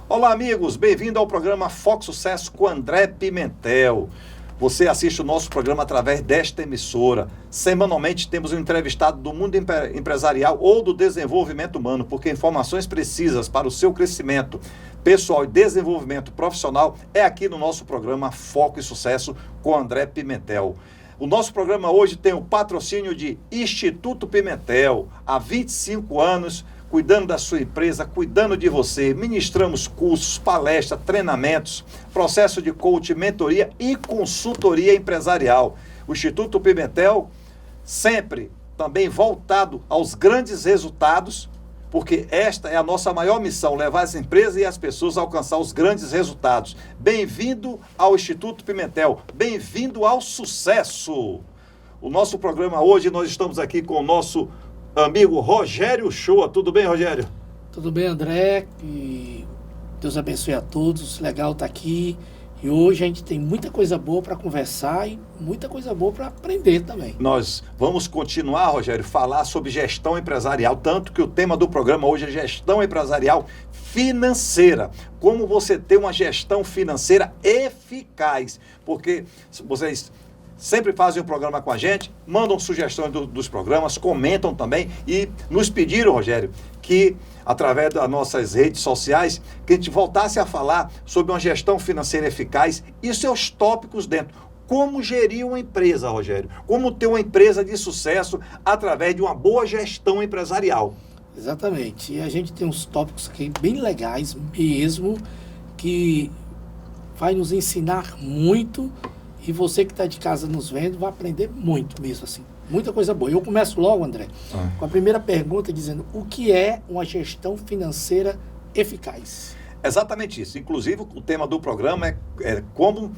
Olá, amigos, bem-vindo ao programa Foco Sucesso com André Pimentel. Você assiste o nosso programa através desta emissora. Semanalmente temos um entrevistado do mundo empresarial ou do desenvolvimento humano, porque informações precisas para o seu crescimento pessoal e desenvolvimento profissional é aqui no nosso programa Foco e Sucesso com André Pimentel. O nosso programa hoje tem o patrocínio de Instituto Pimentel. Há 25 anos, cuidando da sua empresa, cuidando de você. Ministramos cursos, palestras, treinamentos, processo de coaching, mentoria e consultoria empresarial. O Instituto Pimentel sempre também voltado aos grandes resultados, porque esta é a nossa maior missão, levar as empresas e as pessoas a alcançar os grandes resultados. Bem-vindo ao Instituto Pimentel, bem-vindo ao sucesso. O nosso programa hoje, nós estamos aqui com o nosso amigo Rogério Shoa. Tudo bem, Rogério? Tudo bem, André, e Deus abençoe a todos, legal estar aqui. E hoje a gente tem muita coisa boa para conversar e muita coisa boa para aprender também. Nós vamos continuar, Rogério, falar sobre gestão empresarial, tanto que o tema do programa hoje é gestão empresarial financeira. Como você ter uma gestão financeira eficaz, porque vocês sempre fazem um programa com a gente, mandam sugestões dos programas, comentam também e nos pediram, Rogério, que através das nossas redes sociais, que a gente voltasse a falar sobre uma gestão financeira eficaz e seus tópicos dentro. Como gerir uma empresa, Rogério? Como ter uma empresa de sucesso através de uma boa gestão empresarial? Exatamente. E a gente tem uns tópicos aqui bem legais mesmo, que vai nos ensinar muito. E você que está de casa nos vendo vai aprender muito mesmo, assim. Muita coisa boa. Eu começo logo, André, com a primeira pergunta dizendo: o que é uma gestão financeira eficaz? Exatamente isso. Inclusive, o tema do programa é como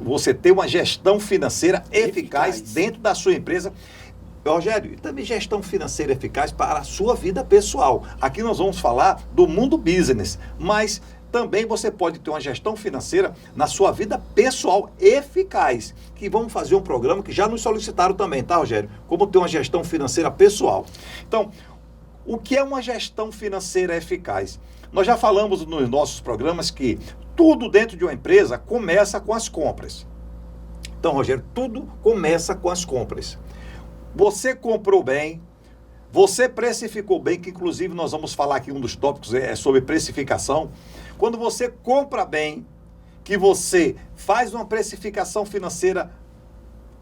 você ter uma gestão financeira eficaz dentro da sua empresa. Rogério, e também gestão financeira eficaz para a sua vida pessoal. Aqui nós vamos falar do mundo business, mas também você pode ter uma gestão financeira na sua vida pessoal eficaz, que vamos fazer um programa que já nos solicitaram também, tá, Rogério? Como ter uma gestão financeira pessoal. Então, o que é uma gestão financeira eficaz? Nós já falamos nos nossos programas que tudo dentro de uma empresa começa com as compras. Então, Rogério, tudo começa com as compras. Você comprou bem, você precificou bem, que inclusive nós vamos falar aqui, um dos tópicos é sobre precificação. Quando você compra bem, que você faz uma precificação financeira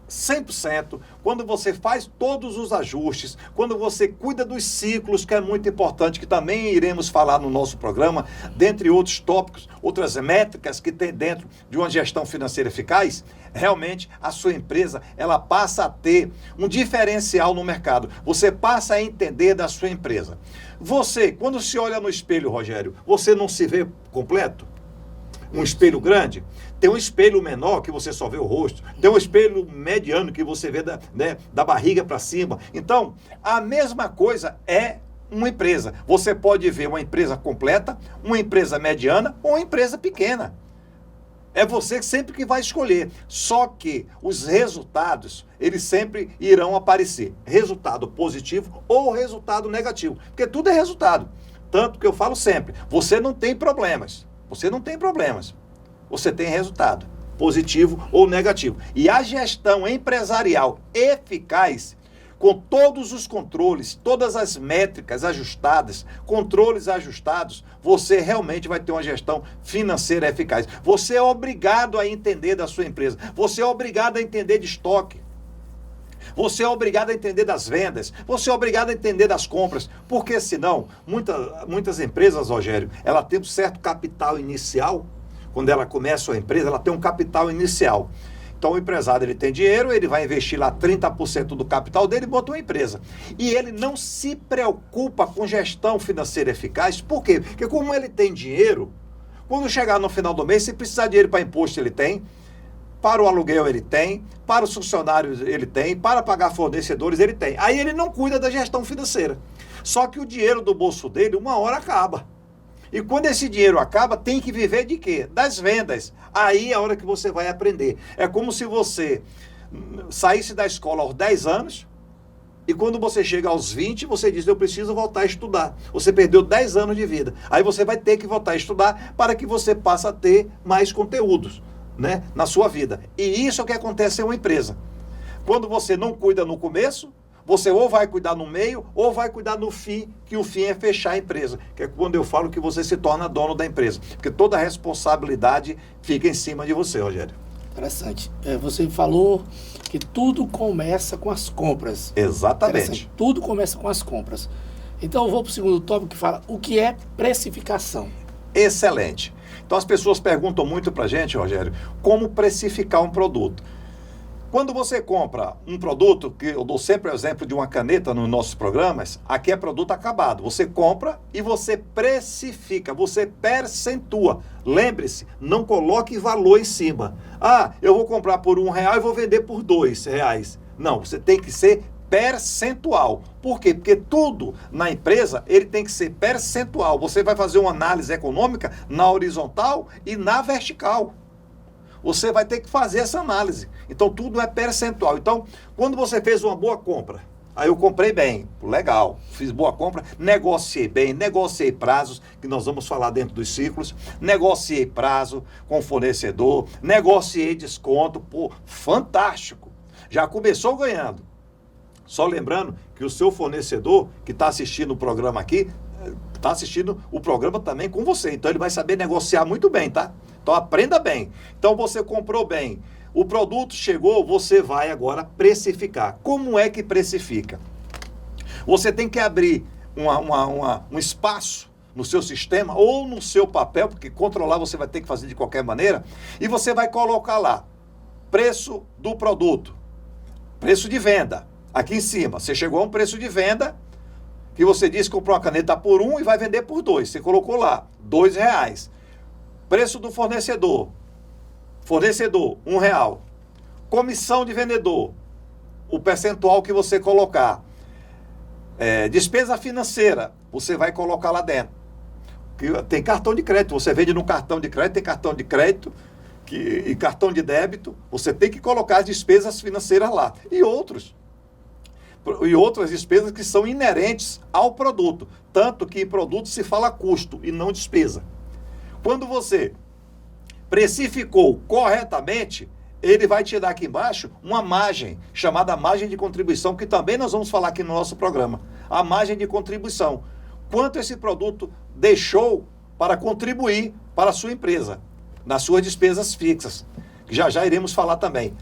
100%, quando você faz todos os ajustes, quando você cuida dos ciclos, que é muito importante, que também iremos falar no nosso programa, dentre outros tópicos, outras métricas que tem dentro de uma gestão financeira eficaz, realmente a sua empresa, ela passa a ter um diferencial no mercado. Você passa a entender da sua empresa. Você, quando se olha no espelho, Rogério, você não se vê completo? Um espelho grande? Tem um espelho menor que você só vê o rosto. Tem um espelho mediano que você vê da barriga para cima. Então, a mesma coisa é uma empresa. Você pode ver uma empresa completa, uma empresa mediana ou uma empresa pequena. É você sempre que vai escolher. Só que os resultados, eles sempre irão aparecer. Resultado positivo ou resultado negativo. Porque tudo é resultado. Tanto que eu falo sempre, você não tem problemas. Você não tem problemas. Você tem resultado, positivo ou negativo. E a gestão empresarial eficaz, com todos os controles, todas as métricas ajustadas, controles ajustados, você realmente vai ter uma gestão financeira eficaz. Você é obrigado a entender da sua empresa. Você é obrigado a entender de estoque. Você é obrigado a entender das vendas, você é obrigado a entender das compras, porque senão, muitas empresas, Rogério, ela tem um certo capital inicial. Quando ela começa a empresa, ela tem um capital inicial. Então o empresário, ele tem dinheiro, ele vai investir lá 30% do capital dele e botou uma empresa. E ele não se preocupa com gestão financeira eficaz. Por quê? Porque como ele tem dinheiro, quando chegar no final do mês, se precisar de dinheiro para imposto, ele tem. Para o aluguel ele tem, para os funcionários ele tem, para pagar fornecedores ele tem. Aí ele não cuida da gestão financeira. Só que o dinheiro do bolso dele, uma hora acaba. E quando esse dinheiro acaba, tem que viver de quê? Das vendas. Aí é a hora que você vai aprender. É como se você saísse da escola aos 10 anos, E quando você chega aos 20, você diz, eu preciso voltar a estudar. Você perdeu 10 anos de vida. Aí você vai ter que voltar a estudar para que você passe a ter mais conteúdos, né, na sua vida. E isso é o que acontece em uma empresa. Quando você não cuida no começo, você ou vai cuidar no meio, ou vai cuidar no fim, que o fim é fechar a empresa. Que é quando eu falo que você se torna dono da empresa. Porque toda a responsabilidade fica em cima de você, Rogério. Interessante. Você falou que tudo começa com as compras. Exatamente. Tudo começa com as compras. Então eu vou para o segundo tópico que fala o que é precificação. Excelente. Então as pessoas perguntam muito para a gente, Rogério, como precificar um produto. Quando você compra um produto, que eu dou sempre o exemplo de uma caneta nos nossos programas, aqui é produto acabado. Você compra e você precifica, você percentua. Lembre-se, não coloque valor em cima. Ah, eu vou comprar por R$1 e vou vender por R$2. Não, você tem que ser percentual. Por quê? Porque tudo na empresa, ele tem que ser percentual. Você vai fazer uma análise econômica na horizontal e na vertical. Você vai ter que fazer essa análise. Então, tudo é percentual. Então, quando você fez uma boa compra, aí eu comprei bem, legal, fiz boa compra, negociei bem, negociei prazos, que nós vamos falar dentro dos ciclos, negociei prazo com o fornecedor, negociei desconto, pô, fantástico. Já começou ganhando. Só lembrando que o seu fornecedor, que está assistindo o programa aqui, está assistindo o programa também com você. Então, ele vai saber negociar muito bem, tá? Então aprenda bem. Então você comprou bem, o produto chegou, você vai agora precificar. Como é que precifica? Você tem que abrir um espaço no seu sistema ou no seu papel, porque controlar você vai ter que fazer de qualquer maneira, e você vai colocar lá preço do produto, preço de venda. Aqui em cima, você chegou a um preço de venda que você disse que comprou uma caneta por R$1 e vai vender por R$2. Você colocou lá, R$2. Preço do fornecedor, R$1. Comissão de vendedor, o percentual que você colocar. Despesa financeira, você vai colocar lá dentro. Tem cartão de crédito, você vende no cartão de crédito, tem cartão de crédito e cartão de débito, você tem que colocar as despesas financeiras lá. E outras despesas que são inerentes ao produto. Tanto que em produto se fala custo e não despesa. Quando você precificou corretamente, ele vai te dar aqui embaixo uma margem, chamada margem de contribuição, que também nós vamos falar aqui no nosso programa. A margem de contribuição. Quanto esse produto deixou para contribuir para a sua empresa, nas suas despesas fixas. Já iremos falar também.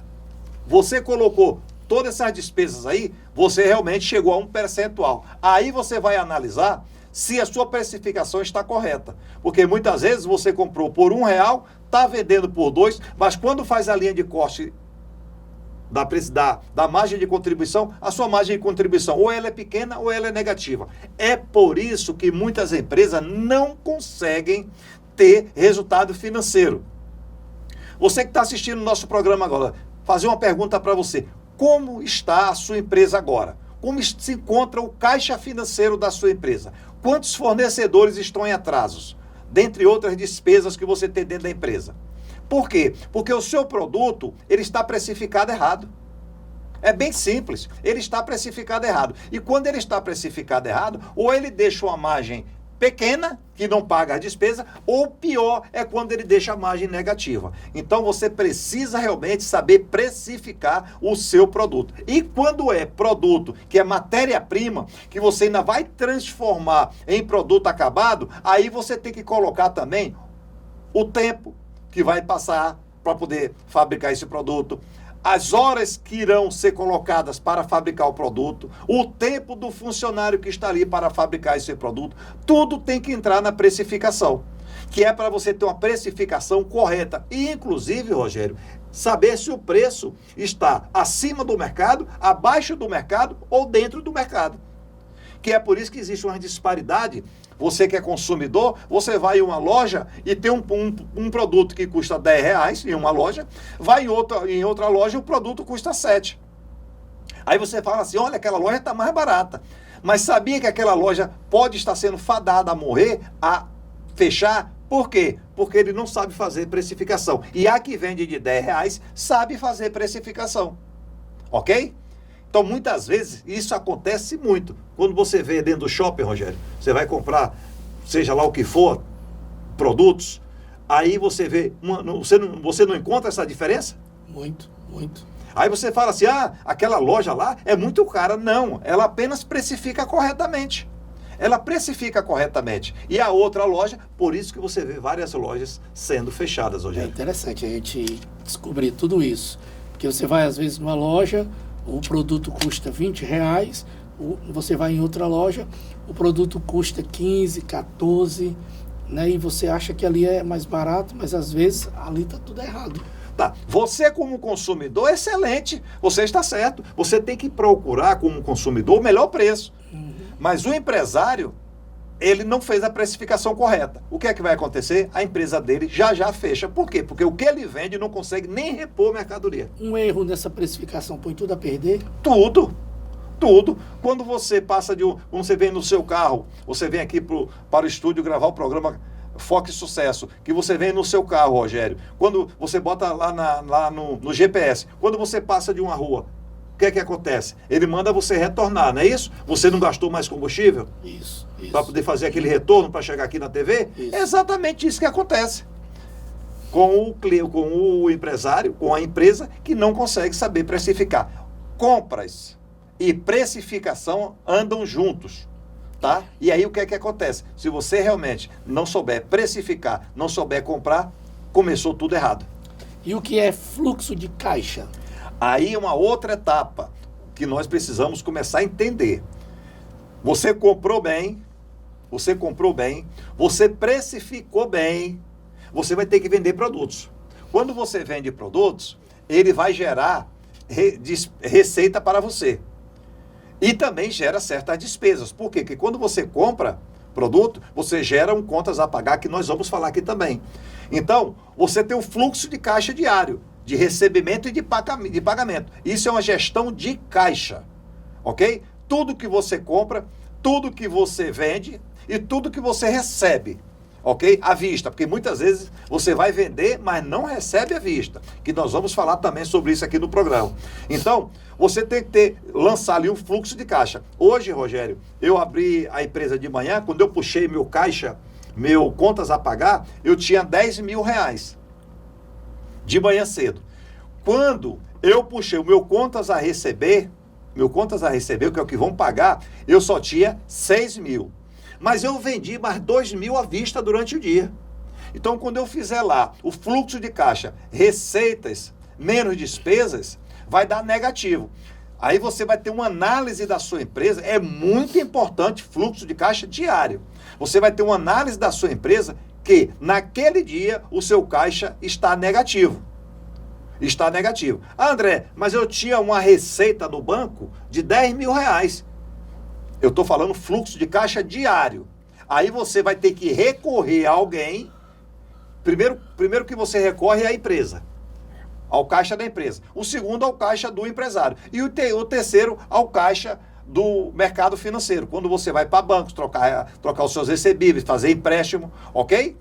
Você colocou todas essas despesas aí, você realmente chegou a um percentual. Aí você vai analisar se a sua precificação está correta. Porque muitas vezes você comprou por R$1, está vendendo por R$2, mas quando faz a linha de corte da margem de contribuição, a sua margem de contribuição ou ela é pequena ou ela é negativa. É por isso que muitas empresas não conseguem ter resultado financeiro. Você que está assistindo o nosso programa agora, fazer uma pergunta para você. Como está a sua empresa agora? Como se encontra o caixa financeiro da sua empresa? Quantos fornecedores estão em atrasos? Dentre outras despesas que você tem dentro da empresa. Por quê? Porque o seu produto, ele está precificado errado. É bem simples, ele está precificado errado. E quando ele está precificado errado, ou ele deixa uma margem pequena, que não paga a despesa, ou pior é quando ele deixa a margem negativa. Então você precisa realmente saber precificar o seu produto. E quando é produto que é matéria-prima, que você ainda vai transformar em produto acabado, aí você tem que colocar também o tempo que vai passar para poder fabricar esse produto, as horas que irão ser colocadas para fabricar o produto, o tempo do funcionário que está ali para fabricar esse produto, tudo tem que entrar na precificação, que é para você ter uma precificação correta. E, inclusive, Rogério, saber se o preço está acima do mercado, abaixo do mercado ou dentro do mercado. Que é por isso que existe uma disparidade. Você que é consumidor, você vai em uma loja e tem um produto que custa R$10 em uma loja, vai em outra loja e o produto custa 7. Aí você fala assim, olha, aquela loja está mais barata. Mas sabia que aquela loja pode estar sendo fadada a morrer, a fechar? Por quê? Porque ele não sabe fazer precificação. E a que vende de R$10 sabe fazer precificação. Ok? Então, muitas vezes, isso acontece muito. Quando você vê dentro do shopping, Rogério, você vai comprar, seja lá o que for, produtos, aí você vê, você não encontra essa diferença? Muito, muito. Aí você fala assim, aquela loja lá é muito cara. Não, ela apenas precifica corretamente. Ela precifica corretamente. E a outra loja, por isso que você vê várias lojas sendo fechadas hoje. É interessante a gente descobrir tudo isso. Porque você vai, às vezes, numa loja, o produto custa R$20, você vai em outra loja, o produto custa 15, 14, né? E você acha que ali é mais barato, mas às vezes ali está tudo errado. Tá. Você como consumidor, excelente, você está certo. Você tem que procurar como consumidor o melhor preço. Mas o empresário, ele não fez a precificação correta. O que é que vai acontecer? A empresa dele já fecha. Por quê? Porque o que ele vende não consegue nem repor mercadoria. Um erro nessa precificação põe tudo a perder? Tudo. Quando você passa quando você vem no seu carro, você vem aqui para o estúdio gravar o programa Foque Sucesso, que você vem no seu carro, Rogério. Quando você bota lá no GPS, quando você passa de uma rua, o que é que acontece? Ele manda você retornar, não é isso? Você não gastou mais combustível? Isso. Para poder fazer aquele retorno para chegar aqui na TV? Isso. É exatamente isso que acontece com o empresário, com a empresa que não consegue saber precificar. Compras e precificação andam juntos, tá? E aí o que é que acontece? Se você realmente não souber precificar, não souber comprar, começou tudo errado. E o que é fluxo de caixa? Aí uma outra etapa que nós precisamos começar a entender. Você comprou bem, você precificou bem, você vai ter que vender produtos. Quando você vende produtos, ele vai gerar receita para você. E também gera certas despesas. Por quê? Porque quando você compra produto, você gera contas a pagar, que nós vamos falar aqui também. Então, você tem um fluxo de caixa diário, de recebimento e de pagamento. Isso é uma gestão de caixa, ok? Tudo que você compra, tudo que você vende e tudo que você recebe, ok? À vista, porque muitas vezes você vai vender, mas não recebe à vista, que nós vamos falar também sobre isso aqui no programa. Então, você tem que lançar ali um fluxo de caixa. Hoje, Rogério, eu abri a empresa de manhã, quando eu puxei meu caixa, meu contas a pagar, eu tinha R$10.000. De manhã cedo. Quando eu puxei o meu contas a receber, que é o que vão pagar, eu só tinha 6.000. Mas eu vendi mais 2.000 à vista durante o dia. Então, quando eu fizer lá o fluxo de caixa, receitas menos despesas, vai dar negativo. Aí você vai ter uma análise da sua empresa, é muito importante fluxo de caixa diário. Você vai ter uma análise da sua empresa que naquele dia o seu caixa está negativo. Está negativo. André, mas eu tinha uma receita no banco de R$10.000. Eu estou falando fluxo de caixa diário. Aí você vai ter que recorrer a alguém. Primeiro que você recorre é à empresa, ao caixa da empresa. O segundo ao caixa do empresário. E o terceiro ao caixa do mercado financeiro. Quando você vai para bancos, trocar os seus recebíveis, fazer empréstimo, ok?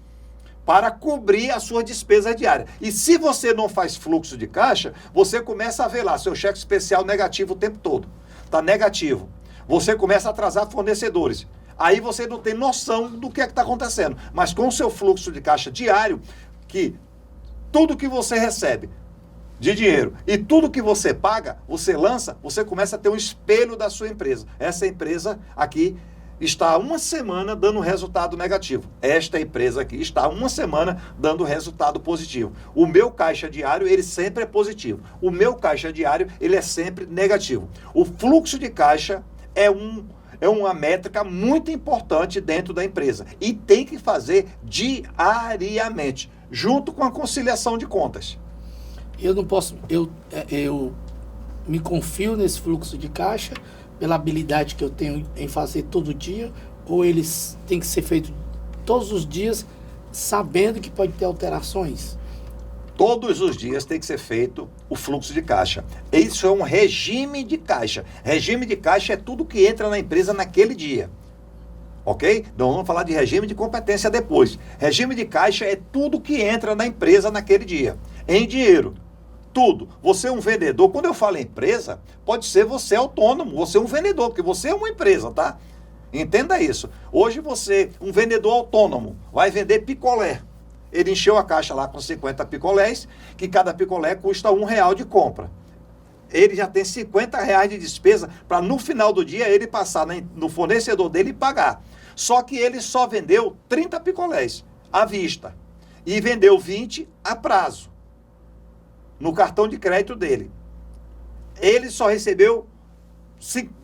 Para cobrir as suas despesas diárias. E se você não faz fluxo de caixa, você começa a ver lá seu cheque especial negativo o tempo todo. Está negativo. Você começa a atrasar fornecedores. Aí você não tem noção do que é que está acontecendo. Mas com o seu fluxo de caixa diário, que tudo que você recebe de dinheiro e tudo que você paga, você lança, você começa a ter um espelho da sua empresa. Essa empresa aqui está há uma semana dando resultado negativo. Esta empresa aqui está há uma semana dando resultado positivo. O meu caixa diário, ele sempre é positivo. O meu caixa diário, ele é sempre negativo. O fluxo de caixa é uma métrica muito importante dentro da empresa. E tem que fazer diariamente, junto com a conciliação de contas. Eu não posso... Eu me confio nesse fluxo de caixa pela habilidade que eu tenho em fazer todo dia, ou eles têm que ser feitos todos os dias, sabendo que pode ter alterações? Todos os dias tem que ser feito o fluxo de caixa. Isso é um regime de caixa. Regime de caixa é tudo que entra na empresa naquele dia. Ok? Então vamos falar de regime de competência depois. Regime de caixa é tudo que entra na empresa naquele dia. Em dinheiro. tudo. Você é um vendedor. Quando eu falo empresa, pode ser você autônomo, você é um vendedor, porque você é uma empresa, tá? Entenda isso. Hoje você, um vendedor autônomo, vai vender picolé. Ele encheu a caixa lá com 50 picolés, que cada picolé custa R$1 de compra. Ele já tem R$50 de despesa para no final do dia ele passar no fornecedor dele e pagar. Só que ele só vendeu 30 picolés à vista e vendeu 20 a prazo no cartão de crédito dele. Ele só recebeu,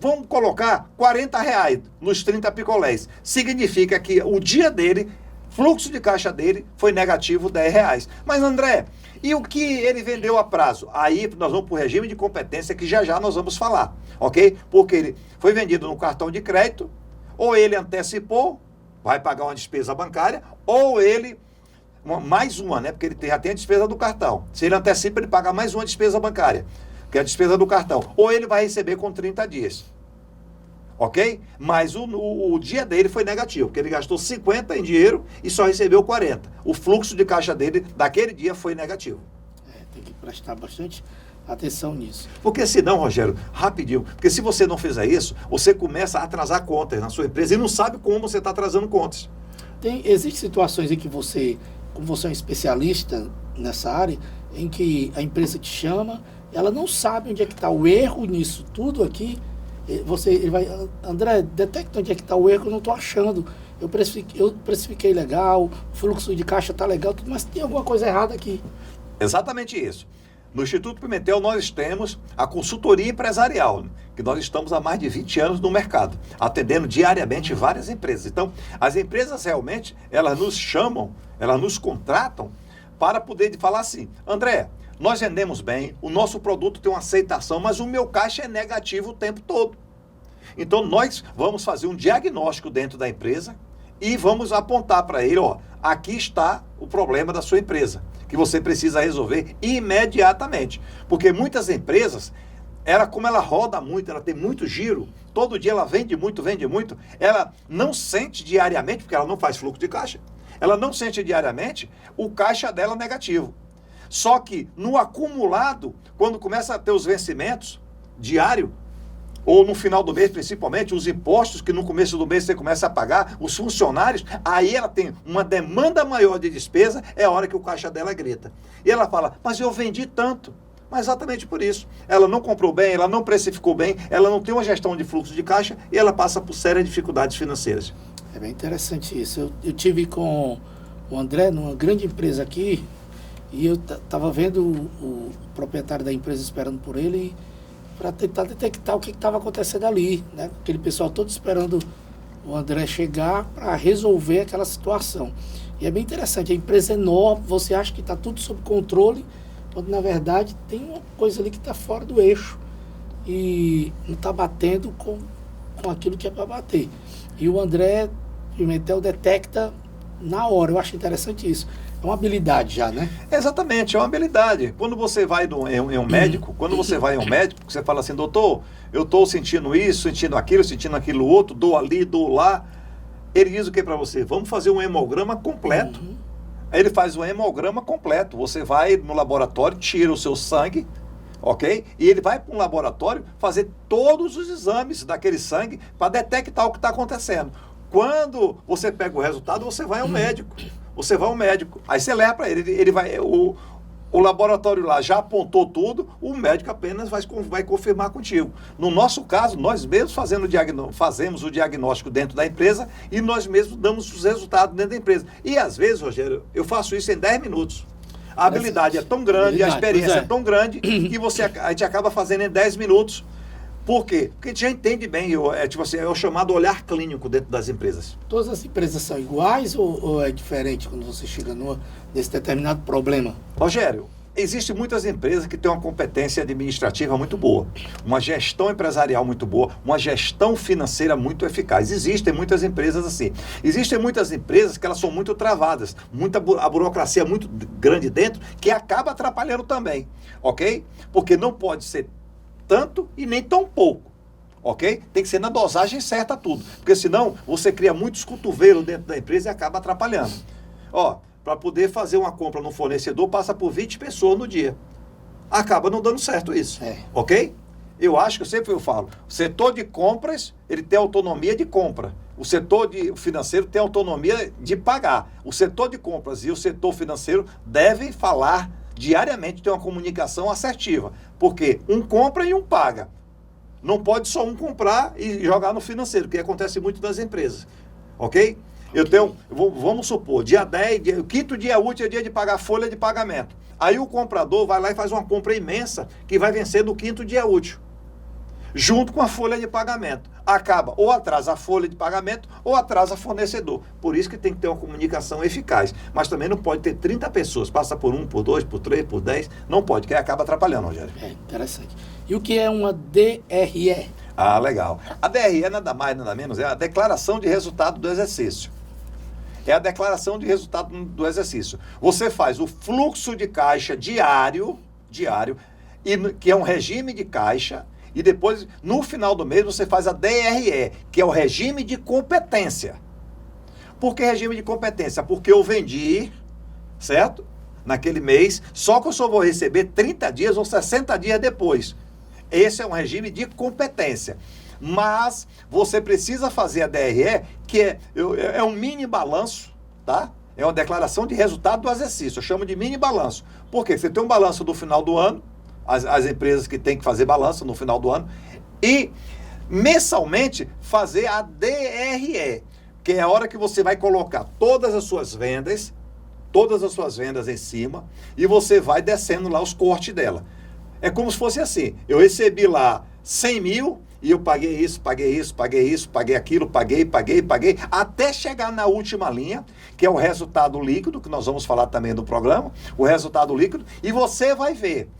vamos colocar, R$40 nos 30 picolés. Significa que o dia dele, fluxo de caixa dele foi negativo R$10. Mas André, e o que ele vendeu a prazo? Aí nós vamos para o regime de competência que já nós vamos falar, ok? Porque ele foi vendido no cartão de crédito, ou ele antecipou, vai pagar uma despesa bancária, ou ele, mais uma, né? Porque ele já tem a despesa do cartão. Se ele antecipa, ele paga mais uma despesa bancária, que é a despesa do cartão. Ou ele vai receber com 30 dias. Ok? Mas o dia dele foi negativo, porque ele gastou 50 em dinheiro e só recebeu 40. O fluxo de caixa dele daquele dia foi negativo. Tem que prestar bastante atenção nisso. Porque senão, Rogério, rapidinho, porque se você não fizer isso, você começa a atrasar contas na sua empresa e não sabe como você está atrasando contas. Existem situações em que você, como você é um especialista nessa área, em que a empresa te chama, ela não sabe onde é que está o erro nisso tudo aqui. Ele vai, André, detecta onde é que está o erro, eu não estou achando. Eu precifiquei legal, o fluxo de caixa está legal, tudo, mas tem alguma coisa errada aqui. Exatamente isso. No Instituto Pimentel nós temos a consultoria empresarial, que nós estamos há mais de 20 anos no mercado, atendendo diariamente várias empresas. Então, as empresas realmente, elas nos chamam, elas nos contratam para poder falar assim, André, nós vendemos bem, o nosso produto tem uma aceitação, mas o meu caixa é negativo o tempo todo. Então, nós vamos fazer um diagnóstico dentro da empresa e vamos apontar para ele, ó, aqui está o problema da sua empresa, que você precisa resolver imediatamente. Porque muitas empresas, como ela roda muito, ela tem muito giro, todo dia ela vende muito, ela não sente diariamente, porque ela não faz fluxo de caixa, ela não sente diariamente o caixa dela negativo. Só que no acumulado, quando começa a ter os vencimentos diário, ou no final do mês principalmente, os impostos que no começo do mês você começa a pagar, os funcionários, aí ela tem uma demanda maior de despesa, é a hora que o caixa dela grita. E ela fala, mas eu vendi tanto. Mas exatamente por isso. Ela não comprou bem, ela não precificou bem, ela não tem uma gestão de fluxo de caixa e ela passa por sérias dificuldades financeiras. É bem interessante isso. Eu tive com o André numa grande empresa aqui e eu estava vendo o proprietário da empresa esperando por ele para tentar detectar o que estava acontecendo ali, né? Aquele pessoal todo esperando o André chegar para resolver aquela situação. E é bem interessante, a empresa é enorme, você acha que está tudo sob controle, quando na verdade tem uma coisa ali que está fora do eixo e não está batendo com aquilo que é para bater. E o André Pimentel detecta na hora, eu acho interessante isso. É uma habilidade já, né? Exatamente, é uma habilidade. Quando você vai em um médico, você fala assim, doutor, eu estou sentindo isso, sentindo aquilo outro, dou ali, dou lá. Ele diz o que para você? Vamos fazer um hemograma completo. Aí ele faz um hemograma completo. Você vai no laboratório, tira o seu sangue, ok? E ele vai para um laboratório fazer todos os exames daquele sangue para detectar o que está acontecendo. Quando você pega o resultado, você vai ao médico. Você vai ao médico, aí você leva para ele vai, o laboratório lá já apontou tudo, o médico apenas vai confirmar contigo. No nosso caso, nós mesmos fazemos o diagnóstico dentro da empresa e nós mesmos damos os resultados dentro da empresa. E às vezes, Rogério, eu faço isso em 10 minuos. A habilidade é tão grande, a experiência é tão grande que a gente acaba fazendo em 10 minutos. Por quê? Porque a gente já entende bem, é o chamado olhar clínico dentro das empresas. Todas as empresas são iguais ou é diferente quando você chega nesse determinado problema? Rogério, existem muitas empresas que têm uma competência administrativa muito boa, uma gestão empresarial muito boa, uma gestão financeira muito eficaz. Existem muitas empresas assim. Existem muitas empresas que elas são muito travadas, a burocracia é muito grande dentro, que acaba atrapalhando também, ok? Porque não pode ser tanto e nem tão pouco, ok? Tem que ser na dosagem certa tudo, porque senão você cria muitos cotovelos dentro da empresa e acaba atrapalhando. Ó, para poder fazer uma compra no fornecedor, passa por 20 pessoas no dia. acaba não dando certo isso. Ok? Eu acho que eu falo, o setor de compras, ele tem autonomia de compra. O setor financeiro tem autonomia de pagar. O setor de compras e o setor financeiro devem falar diariamente, ter uma comunicação assertiva. Porque um compra e um paga. Não pode só um comprar e jogar no financeiro, que acontece muito nas empresas. Ok? Vamos supor, dia 10, o quinto dia útil é dia de pagar folha de pagamento. Aí o comprador vai lá e faz uma compra imensa que vai vencer no quinto dia útil, junto com a folha de pagamento. Acaba ou atrasa a folha de pagamento ou atrasa fornecedor. Por isso que tem que ter uma comunicação eficaz. Mas também não pode ter 30 pessoas, passa por 1, por 2, por 3, por 10, não pode, que aí acaba atrapalhando, Rogério. Interessante. E o que é uma DRE? Ah, legal. A DRE nada mais, nada menos, é a declaração de resultado do exercício. É a declaração de resultado do exercício. Você faz o fluxo de caixa diário, que é um regime de caixa, e depois, no final do mês, você faz a DRE, que é o regime de competência. Por que regime de competência? Porque eu vendi, certo? Naquele mês, só que eu só vou receber 30 dias ou 60 dias depois. Esse é um regime de competência. Mas você precisa fazer a DRE, que é um mini balanço, tá? É uma declaração de resultado do exercício. Eu chamo de mini balanço. Por quê? Você tem um balanço do final do ano, as empresas que têm que fazer balanço no final do ano, e mensalmente fazer a DRE, que é a hora que você vai colocar todas as suas vendas em cima, e você vai descendo lá os cortes dela. É como se fosse assim, eu recebi lá 100 mil, e eu paguei isso, paguei aquilo, paguei, até chegar na última linha, que é o resultado líquido, que nós vamos falar também do programa, o resultado líquido, e você vai ver,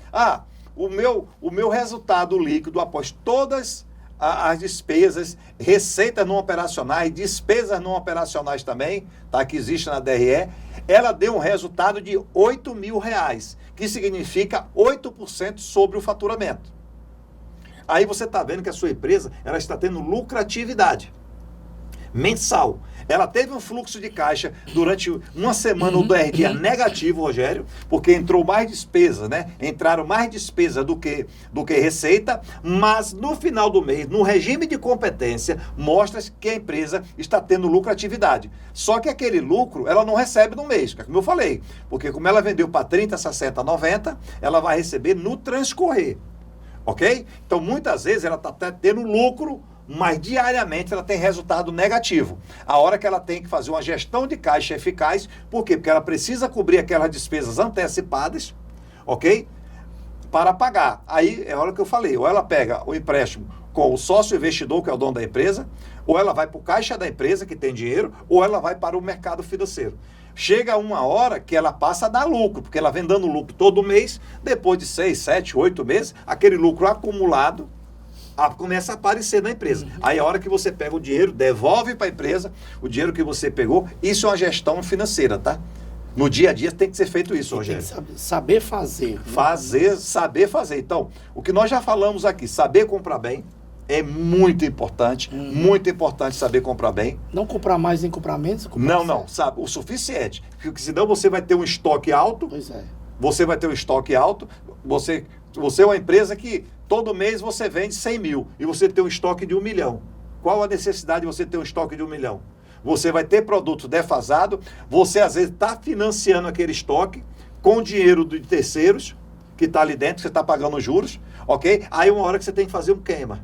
o meu resultado líquido após todas as despesas, receitas não operacionais, despesas não operacionais também, tá, que existe na DRE, ela deu um resultado de R$8.000, que significa 8% sobre o faturamento. Aí você está vendo que a sua empresa ela está tendo lucratividade mensal. Ela teve um fluxo de caixa durante uma semana ou 10 dias negativo, Rogério, porque entrou mais despesa, né? Entraram mais despesa do que receita, mas no final do mês, no regime de competência, mostra que a empresa está tendo lucratividade. Só que aquele lucro, ela não recebe no mês, como eu falei, porque como ela vendeu para 30, 60, 90, ela vai receber no transcorrer. Ok? Então, muitas vezes ela está tendo lucro, mas diariamente ela tem resultado negativo. A hora que ela tem que fazer uma gestão de caixa eficaz, por quê? Porque ela precisa cobrir aquelas despesas antecipadas, ok? Para pagar. Aí é a hora que eu falei, ou ela pega o empréstimo com o sócio investidor, que é o dono da empresa, ou ela vai para o caixa da empresa, que tem dinheiro, ou ela vai para o mercado financeiro. Chega uma hora que ela passa a dar lucro, porque ela vem dando lucro todo mês, depois de 6, 7, 8 meses, aquele lucro acumulado começa a aparecer na empresa. Aí a hora que você pega o dinheiro, devolve para a empresa o dinheiro que você pegou, isso é uma gestão financeira, tá? No dia a dia tem que ser feito isso, Rogério. Tem que saber fazer. Saber fazer. Então, o que nós já falamos aqui, saber comprar bem, é muito importante saber comprar bem. Não comprar mais nem comprar menos? Não, sabe, o suficiente. Porque senão você vai ter um estoque alto. Pois é. Você vai ter um estoque alto, você é uma empresa que todo mês você vende 100 mil e você tem um estoque de 1 milhão. Qual a necessidade de você ter um estoque de 1 milhão? Você vai ter produto defasado, você às vezes está financiando aquele estoque com dinheiro de terceiros que está ali dentro, você está pagando juros, ok? Aí uma hora que você tem que fazer um queima.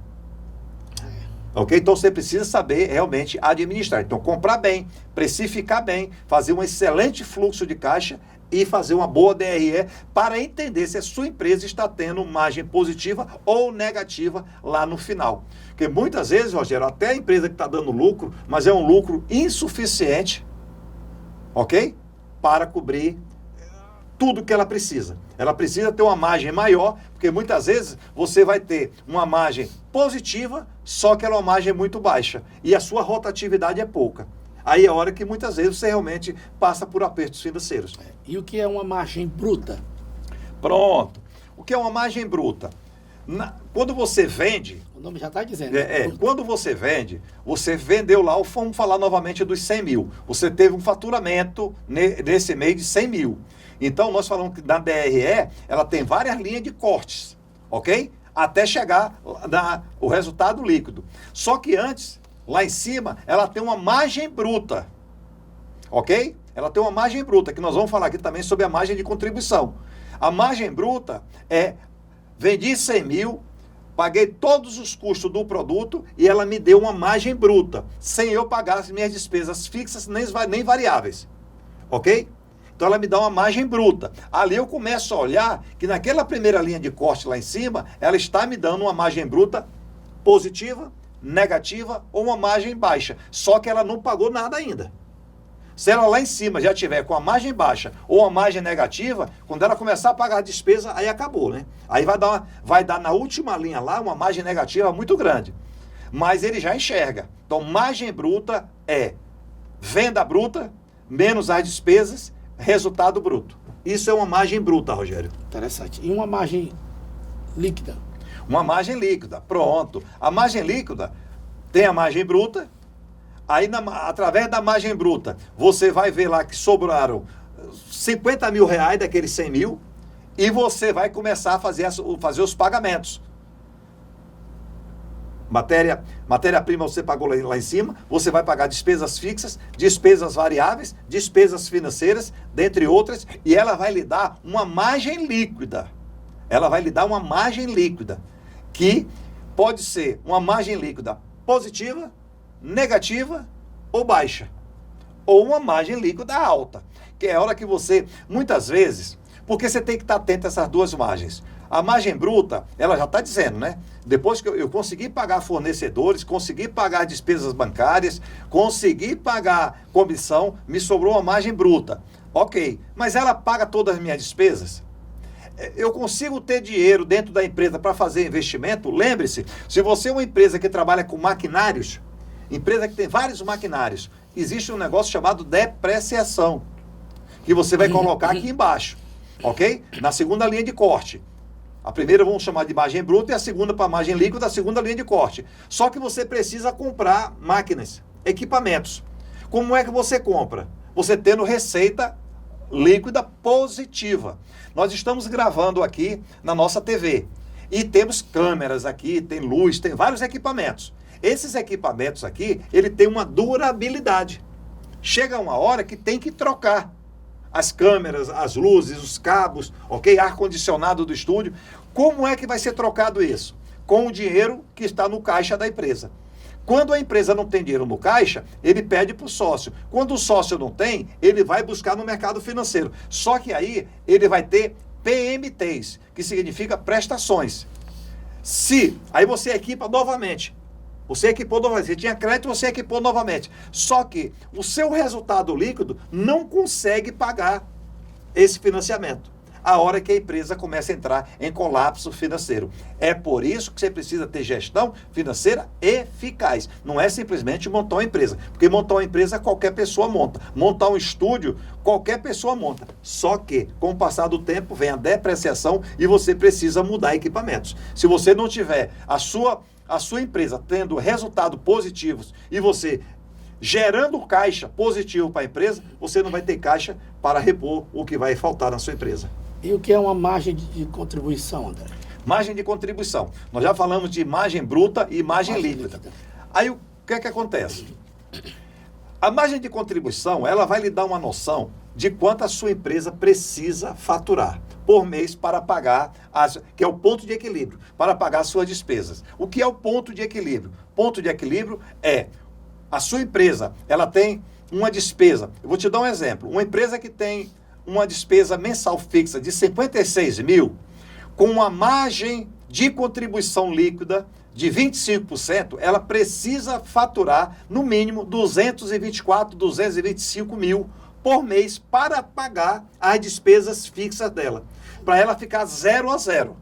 Ok? Então você precisa saber realmente administrar. Então comprar bem, precificar bem, fazer um excelente fluxo de caixa e fazer uma boa DRE para entender se a sua empresa está tendo margem positiva ou negativa lá no final. Porque muitas vezes, Rogério, até a empresa que está dando lucro, mas é um lucro insuficiente, ok? Para cobrir tudo que ela precisa. Ela precisa ter uma margem maior, porque muitas vezes você vai ter uma margem positiva, só que ela é uma margem muito baixa. E a sua rotatividade é pouca. Aí é a hora que muitas vezes você realmente passa por apertos financeiros. E o que é uma margem bruta? Pronto. O que é uma margem bruta? Quando você vende... O nome já está dizendo. Quando você vende, você vendeu lá, vamos falar novamente dos 100 mil. Você teve um faturamento nesse mês de 100 mil. Então, nós falamos que na DRE, ela tem várias linhas de cortes, ok? Até chegar o resultado líquido. Só que antes, lá em cima, ela tem uma margem bruta, ok? Ela tem uma margem bruta, que nós vamos falar aqui também sobre a margem de contribuição. A margem bruta é, vendi 100 mil, paguei todos os custos do produto e ela me deu uma margem bruta, sem eu pagar as minhas despesas fixas nem variáveis, ok? Então ela me dá uma margem bruta. Ali eu começo a olhar que naquela primeira linha de corte lá em cima, ela está me dando uma margem bruta positiva, negativa ou uma margem baixa. Só que ela não pagou nada ainda. Se ela lá em cima já tiver com a margem baixa ou a margem negativa, quando ela começar a pagar a despesa, aí acabou, né? Aí vai dar na última linha lá uma margem negativa muito grande. Mas ele já enxerga. Então margem bruta é venda bruta menos as despesas, resultado bruto. Isso é uma margem bruta, Rogério. Interessante. E uma margem líquida? Uma margem líquida, pronto. A margem líquida tem a margem bruta, aí através da margem bruta, você vai ver lá que sobraram 50 mil reais daqueles 100 mil, e você vai começar a fazer os pagamentos. Matéria-prima você pagou lá em cima, você vai pagar despesas fixas, despesas variáveis, despesas financeiras, dentre outras, e ela vai lhe dar uma margem líquida. Ela vai lhe dar uma margem líquida, que pode ser uma margem líquida positiva, negativa ou baixa. Ou uma margem líquida alta, que é a hora que você, muitas vezes, porque você tem que estar atento a essas duas margens. A margem bruta, ela já está dizendo, né? Depois que eu consegui pagar fornecedores, consegui pagar despesas bancárias, consegui pagar comissão, me sobrou uma margem bruta. Ok, mas ela paga todas as minhas despesas? Eu consigo ter dinheiro dentro da empresa para fazer investimento? Lembre-se, se você é uma empresa que trabalha com maquinários, empresa que tem vários maquinários, existe um negócio chamado depreciação, que você vai colocar aqui embaixo, ok? Na segunda linha de corte. A primeira vamos chamar de margem bruta e a segunda para margem líquida, a segunda linha de corte. Só que você precisa comprar máquinas, equipamentos. Como é que você compra? Você tendo receita líquida positiva. Nós estamos gravando aqui na nossa TV e temos câmeras aqui, tem luz, tem vários equipamentos. Esses equipamentos aqui, ele tem uma durabilidade. Chega uma hora que tem que trocar as câmeras, as luzes, os cabos, ok? Ar-condicionado do estúdio. Como é que vai ser trocado isso? Com o dinheiro que está no caixa da empresa. Quando a empresa não tem dinheiro no caixa, ele pede para o sócio. Quando o sócio não tem, ele vai buscar no mercado financeiro. Só que aí ele vai ter PMTs, que significa prestações. Aí você equipa novamente. Você equipou novamente. Você tinha crédito, você equipou novamente. Só que o seu resultado líquido não consegue pagar esse financiamento. A hora que a empresa começa a entrar em colapso financeiro. É por isso que você precisa ter gestão financeira eficaz. Não é simplesmente montar uma empresa. Porque montar uma empresa qualquer pessoa monta. Montar um estúdio, qualquer pessoa monta. Só que, com o passar do tempo, vem a depreciação e você precisa mudar equipamentos. Se você não tiver a sua empresa tendo resultados positivos e você gerando caixa positivo para a empresa, você não vai ter caixa para repor o que vai faltar na sua empresa. E o que é uma margem de contribuição, André? Margem de contribuição. Nós já falamos de margem bruta e margem líquida. Aí o que é que acontece? A margem de contribuição, ela vai lhe dar uma noção de quanto a sua empresa precisa faturar por mês para pagar, que é o ponto de equilíbrio, para pagar as suas despesas. O que é o ponto de equilíbrio? Ponto de equilíbrio é a sua empresa, ela tem uma despesa. Eu vou te dar um exemplo. Uma empresa que tem uma despesa mensal fixa de 56 mil, com uma margem de contribuição líquida de 25%, ela precisa faturar no mínimo 224, 225 mil por mês para pagar as despesas fixas dela, para ela ficar 0 a 0.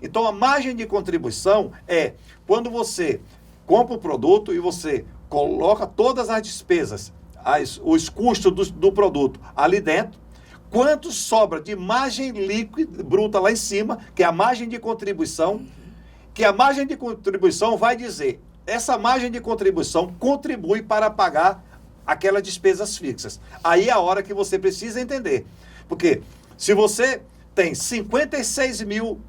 Então a margem de contribuição é quando você compra o produto e você coloca todas as despesas, os custos do produto ali dentro, quanto sobra de margem líquida bruta lá em cima, que é a margem de contribuição, que a margem de contribuição vai dizer, essa margem de contribuição contribui para pagar aquelas despesas fixas. Aí é a hora que você precisa entender. Porque Se você tem 56 mil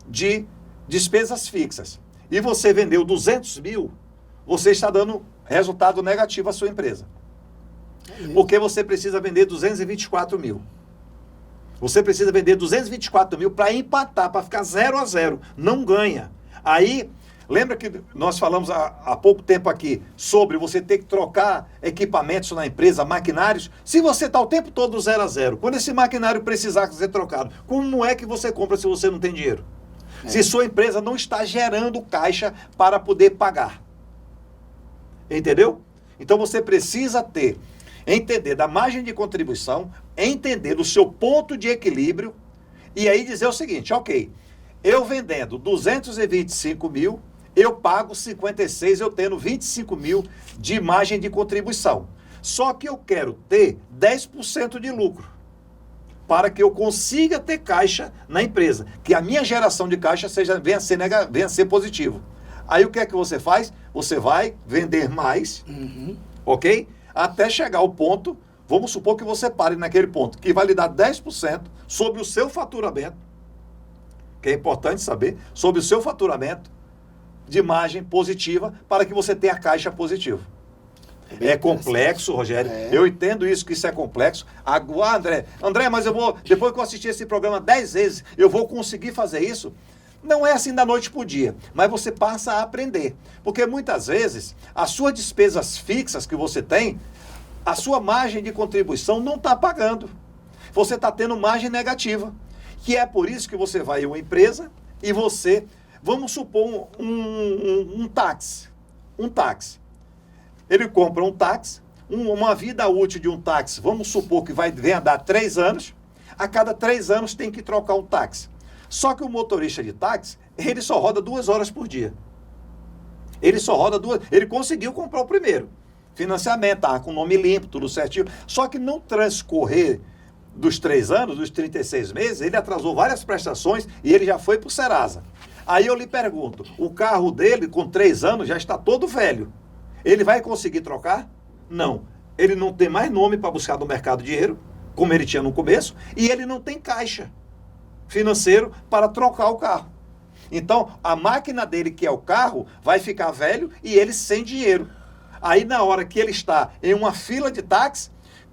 de despesas fixas e você vendeu 200 mil, você está dando resultado negativo à sua empresa. Porque você precisa vender 224 mil. Você precisa vender 224 mil para empatar, para ficar 0 a 0. Não ganha. Aí, lembra que nós falamos há pouco tempo aqui sobre você ter que trocar equipamentos na empresa, maquinários? Se você está o tempo todo 0 a 0, quando esse maquinário precisar ser trocado, como é que você compra se você não tem dinheiro? Se sua empresa não está gerando caixa para poder pagar. Entendeu? Então você precisa entender da margem de contribuição, entender do seu ponto de equilíbrio e aí dizer o seguinte, ok, eu vendendo 225 mil, eu pago 56, eu tendo 25 mil de margem de contribuição. Só que eu quero ter 10% de lucro para que eu consiga ter caixa na empresa, que a minha geração de caixa venha a ser positivo. Aí o que é que você faz? Você vai vender mais, ok? Até chegar ao ponto, vamos supor que você pare naquele ponto, que vai lhe dar 10% sobre o seu faturamento, que é importante saber, sobre o seu faturamento de margem positiva para que você tenha caixa positivo. É complexo, Rogério. Eu entendo isso, que isso é complexo. Agora, André, mas depois que eu assistir esse programa 10 vezes, eu vou conseguir fazer isso? Não é assim da noite para o dia, mas você passa a aprender. Porque muitas vezes, as suas despesas fixas que você tem, a sua margem de contribuição não está pagando. Você está tendo margem negativa. Que é por isso que você vai em uma empresa e você, vamos supor, um táxi. Um táxi. Ele compra um táxi, uma vida útil de um táxi, vamos supor que venha dar 3 anos, a cada 3 anos tem que trocar um táxi. Só que o motorista de táxi, ele só roda 2 horas por dia. Ele só roda 2, ele conseguiu comprar o primeiro. Financiamento, tá com nome limpo, tudo certinho. Só que no transcorrer dos 3 anos, dos 36 meses, ele atrasou várias prestações e ele já foi para o Serasa. Aí eu lhe pergunto, o carro dele com 3 anos já está todo velho. Ele vai conseguir trocar? Não. Ele não tem mais nome para buscar no mercado dinheiro, como ele tinha no começo, e ele não tem caixa financeiro para trocar o carro. Então, a máquina dele, que é o carro, vai ficar velho e ele sem dinheiro. Aí, na hora que ele está em uma fila de táxi,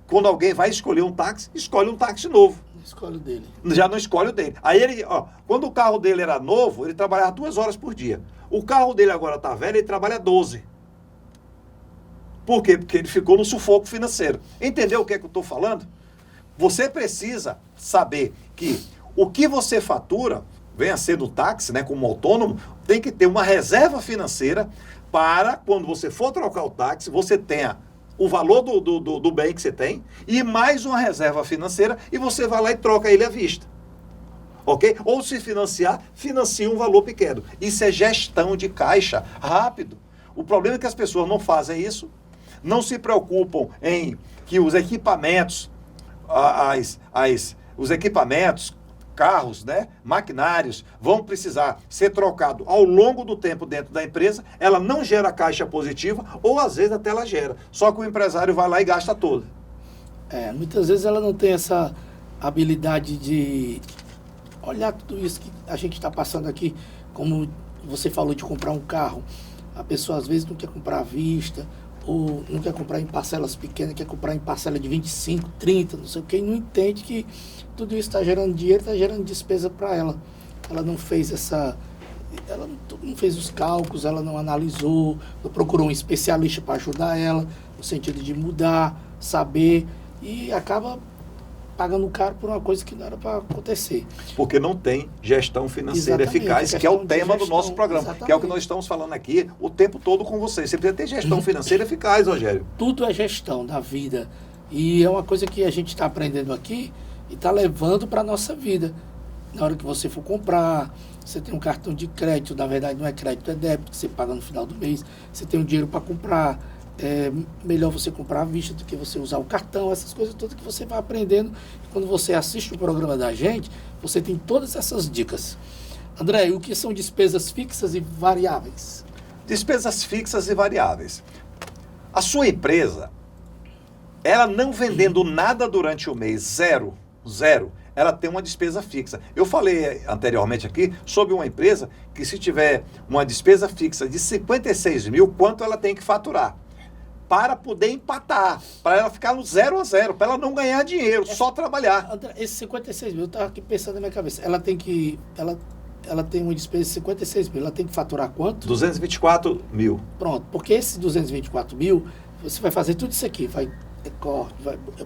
quando alguém vai escolher um táxi, escolhe um táxi novo. Escolhe o dele. Já não escolhe o dele. Aí ele, quando o carro dele era novo, ele trabalhava 2 horas por dia. O carro dele agora está velho, ele trabalha 12. Por quê? Porque ele ficou no sufoco financeiro. Entendeu o que é que eu estou falando? Você precisa saber que o que você fatura, venha ser no táxi, né, como autônomo, tem que ter uma reserva financeira para, quando você for trocar o táxi, você tenha o valor do bem que você tem e mais uma reserva financeira e você vai lá e troca ele à vista. Ok? Ou se financiar, financia um valor pequeno. Isso é gestão de caixa rápido. O problema é que as pessoas não fazem isso, não se preocupam em que os equipamentos, os equipamentos, carros, né, maquinários, vão precisar ser trocados ao longo do tempo dentro da empresa. Ela não gera caixa positiva, ou às vezes até ela gera. Só que o empresário vai lá e gasta todo. Muitas vezes ela não tem essa habilidade de olhar tudo isso que a gente está passando aqui, como você falou de comprar um carro. A pessoa às vezes não quer comprar à vista, ou não quer comprar em parcelas pequenas, quer comprar em parcela de 25, 30, não sei o que, e não entende que tudo isso está gerando dinheiro, está gerando despesa para ela. Ela não fez ela não fez os cálculos, ela não analisou, não procurou um especialista para ajudar ela, no sentido de mudar, saber, e acaba pagando caro por uma coisa que não era para acontecer. Porque não tem gestão financeira eficaz, que é o tema do nosso programa, que é o que nós estamos falando aqui o tempo todo com vocês. Você precisa ter gestão financeira eficaz, Rogério. Tudo é gestão da vida. E é uma coisa que a gente está aprendendo aqui e está levando para a nossa vida. Na hora que você for comprar, você tem um cartão de crédito, na verdade não é crédito, é débito, que você paga no final do mês, você tem um dinheiro para comprar. É melhor você comprar à vista do que você usar o cartão, essas coisas todas que você vai aprendendo. Quando você assiste o programa da gente, você tem todas essas dicas. André, o que são despesas fixas e variáveis? Despesas fixas e variáveis. A sua empresa, ela não vendendo nada durante o mês, zero, ela tem uma despesa fixa. Eu falei anteriormente aqui sobre uma empresa que se tiver uma despesa fixa de 56 mil, quanto ela tem que faturar? Para poder empatar, para ela ficar no 0 a 0, para ela não ganhar dinheiro, só trabalhar. André, esses 56 mil, eu estava aqui pensando na minha cabeça. Ela tem uma despesa de 56 mil, ela tem que faturar quanto? 224 mil. Pronto, porque esses 224 mil, você vai fazer tudo isso aqui, vai corte,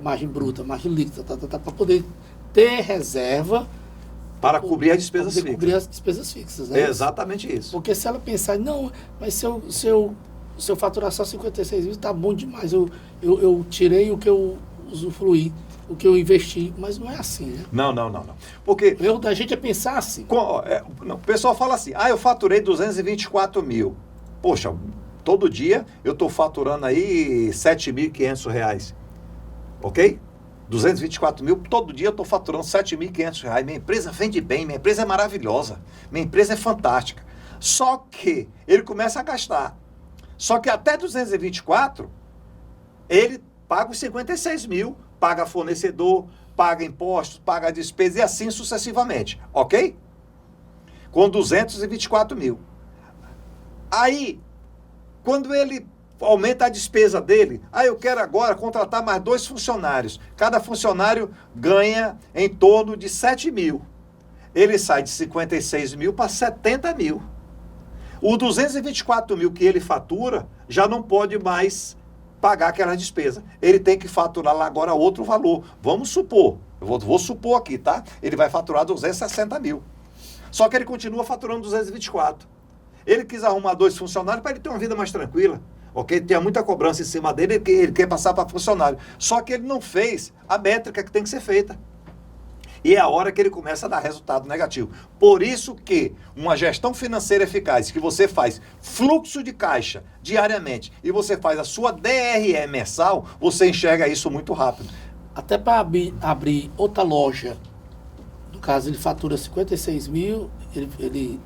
margem bruta, margem líquida, para poder ter reserva Para cobrir as despesas fixas. fixas. Cobrir as despesas fixas, né? É exatamente isso. Porque se ela pensar, não, mas se eu faturar só 56 mil, tá bom demais, eu tirei o que eu usufruí, o que eu investi, mas não é assim, né? Não. Porque O erro da gente é pensar assim. o pessoal fala assim, eu faturei 224 mil. Poxa, todo dia eu estou faturando aí R$7.500, ok? 224 mil, todo dia eu estou faturando R$7.500. Minha empresa vende bem, minha empresa é maravilhosa, minha empresa é fantástica. Só que ele começa a gastar. Só que até 224, ele paga os 56 mil, paga fornecedor, paga impostos, paga despesas e assim sucessivamente, ok? Com 224 mil. Aí, quando ele aumenta a despesa dele, eu quero agora contratar mais 2 funcionários. Cada funcionário ganha em torno de 7 mil. Ele sai de 56 mil para 70 mil. O 224 mil que ele fatura já não pode mais pagar aquela despesa. Ele tem que faturar lá agora outro valor. Vamos supor, eu vou supor aqui, tá? Ele vai faturar 260 mil. Só que ele continua faturando 224. Ele quis arrumar 2 funcionários para ele ter uma vida mais tranquila. Ok? Tem muita cobrança em cima dele, ele quer passar para funcionário. Só que ele não fez a métrica que tem que ser feita. E é a hora que ele começa a dar resultado negativo. Por isso que uma gestão financeira eficaz, que você faz fluxo de caixa diariamente e você faz a sua DRE mensal, você enxerga isso muito rápido. Até para abrir outra loja, no caso ele fatura 56 mil, ele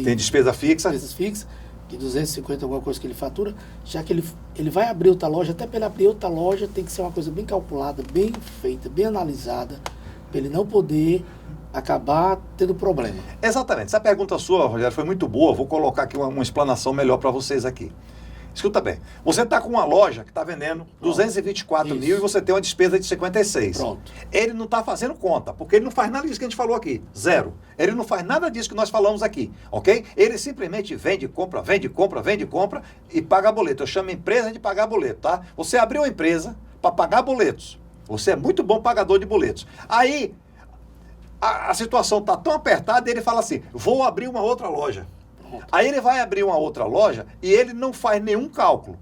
Tem despesa fixa. despesas fixas, de 250 alguma coisa que ele fatura, já que ele vai abrir outra loja, até para ele abrir outra loja tem que ser uma coisa bem calculada, bem feita, bem analisada, para ele não poder acabar tendo problema. Exatamente. Essa pergunta sua, Rogério, foi muito boa. Vou colocar aqui uma explanação melhor para vocês aqui. Escuta bem. Você está com uma loja que está vendendo 224 mil e você tem uma despesa de 56. Pronto. Ele não está fazendo conta, porque ele não faz nada disso que a gente falou aqui. Zero. Ele não faz nada disso que nós falamos aqui, ok? Ele simplesmente vende, compra e paga boleto. Eu chamo a empresa de pagar boleto, tá? Você abriu uma empresa para pagar boletos. Você é muito bom pagador de boletos. Aí, a situação está tão apertada e ele fala assim, vou abrir uma outra loja. Aí ele vai abrir uma outra loja e ele não faz nenhum cálculo.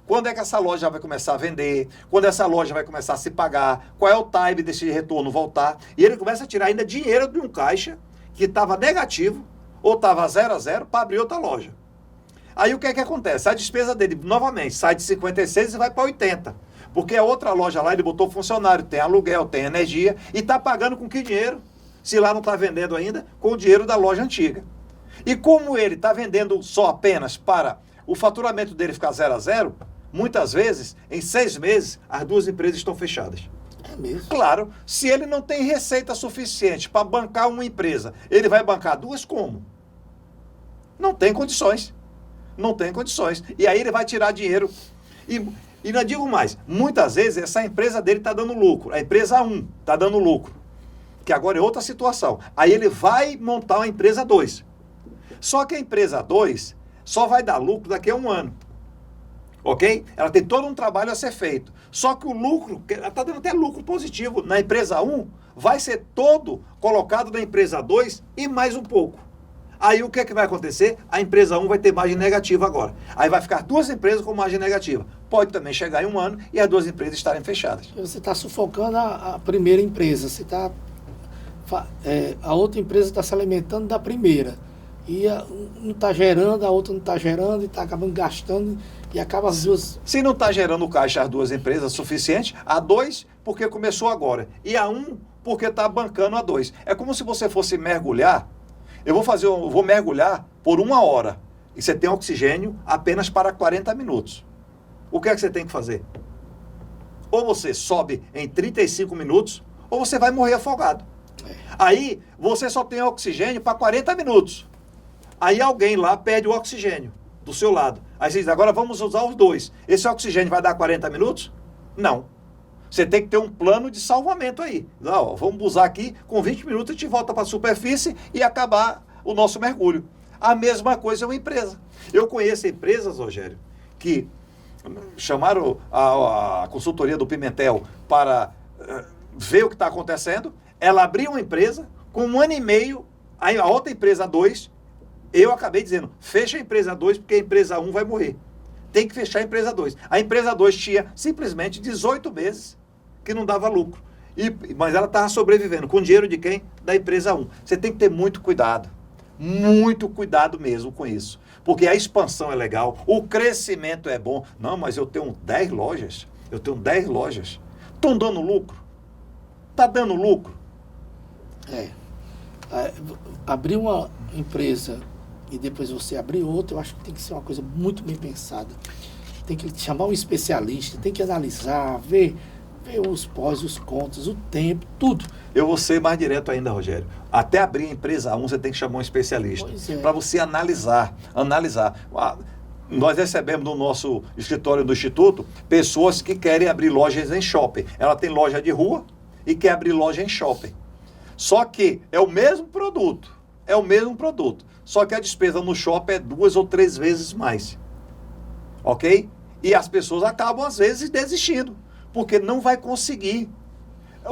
Quando é que essa loja vai começar a vender? Quando essa loja vai começar a se pagar? Qual é o time desse retorno voltar? E ele começa a tirar ainda dinheiro de um caixa que estava negativo ou estava 0 a 0 para abrir outra loja. Aí o que é que acontece? A despesa dele, novamente, sai de 56 e vai para 80. Porque a outra loja lá, ele botou funcionário, tem aluguel, tem energia e está pagando com que dinheiro? Se lá não está vendendo ainda, com o dinheiro da loja antiga. E como ele está vendendo só apenas para o faturamento dele ficar 0 a 0, muitas vezes, em 6 meses, as 2 empresas estão fechadas. É mesmo. Claro, se ele não tem receita suficiente para bancar uma empresa, ele vai bancar 2 como? Não tem condições. Não tem condições. E aí ele vai tirar dinheiro. E não digo mais, muitas vezes essa empresa dele está dando lucro. A empresa 1 está dando lucro. Que agora é outra situação. Aí ele vai montar uma empresa 2. Só que a empresa 2 só vai dar lucro daqui a 1 ano. Ok? Ela tem todo um trabalho a ser feito. Só que o lucro, ela está dando até lucro positivo na empresa 1, vai ser todo colocado na empresa 2 e mais um pouco. Aí o que é que vai acontecer? A empresa 1 vai ter margem negativa agora. Aí vai ficar 2 empresas com margem negativa. Pode também chegar em 1 ano e as 2 empresas estarem fechadas. Você está sufocando a primeira empresa, a outra empresa está se alimentando da primeira. E um está gerando, a outra não está gerando, e está acabando gastando, e acaba as duas... Se não está gerando caixa as 2 empresas suficiente, a 2 porque começou agora, e a 1 porque está bancando a 2. É como se você fosse mergulhar, eu vou mergulhar por 1 hora, e você tem oxigênio apenas para 40 minutos. O que é que você tem que fazer? Ou você sobe em 35 minutos, ou você vai morrer afogado. Aí você só tem oxigênio para 40 minutos. Aí alguém lá perde o oxigênio do seu lado. Aí você diz, agora vamos usar os dois. Esse oxigênio vai dar 40 minutos? Não. Você tem que ter um plano de salvamento aí. Não, vamos usar aqui, com 20 minutos a gente volta para a superfície e acabar o nosso mergulho. A mesma coisa é uma empresa. Eu conheço empresas, Rogério, que chamaram a consultoria do Pimentel para ver o que está acontecendo. Ela abriu uma empresa, com 1 ano e meio, a outra empresa 2, eu acabei dizendo, fecha a empresa 2 porque a empresa 1 vai morrer. Tem que fechar a empresa 2. A empresa 2 tinha simplesmente 18 meses que não dava lucro. Mas ela estava sobrevivendo. Com dinheiro de quem? Da empresa 1. Você tem que ter muito cuidado. Muito cuidado mesmo com isso. Porque a expansão é legal, o crescimento é bom. Não, mas eu tenho 10 lojas. Eu tenho 10 lojas. Estão dando lucro? Está dando lucro? Abrir uma empresa e depois você abrir outra, eu acho que tem que ser uma coisa muito bem pensada. Tem que chamar um especialista, tem que analisar, ver os pós, os contras, o tempo, tudo. Eu vou ser mais direto ainda, Rogério. Até abrir a empresa 1, você tem que chamar um especialista. Para você analisar. Nós recebemos no nosso escritório do Instituto pessoas que querem abrir lojas em shopping. Ela tem loja de rua e quer abrir loja em shopping. Só que é o mesmo produto. Só que a despesa no shopping é 2 ou 3 vezes mais. Ok? E as pessoas acabam, às vezes, desistindo. Porque não vai conseguir.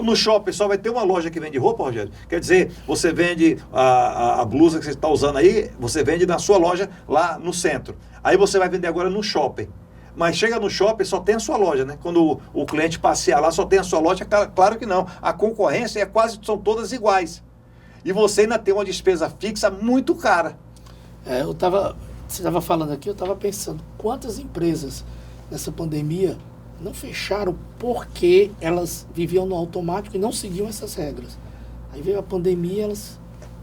No shopping só vai ter uma loja que vende roupa, Rogério. Quer dizer, você vende a blusa que você está usando aí, você vende na sua loja lá no centro. Aí você vai vender agora no shopping. Mas chega no shopping, só tem a sua loja, né? Quando o cliente passear lá, só tem a sua loja. Claro que não. A concorrência são todas iguais. E você ainda tem uma despesa fixa muito cara. Você estava falando aqui, eu estava pensando, quantas empresas nessa pandemia não fecharam porque elas viviam no automático e não seguiam essas regras. Aí veio a pandemia, elas...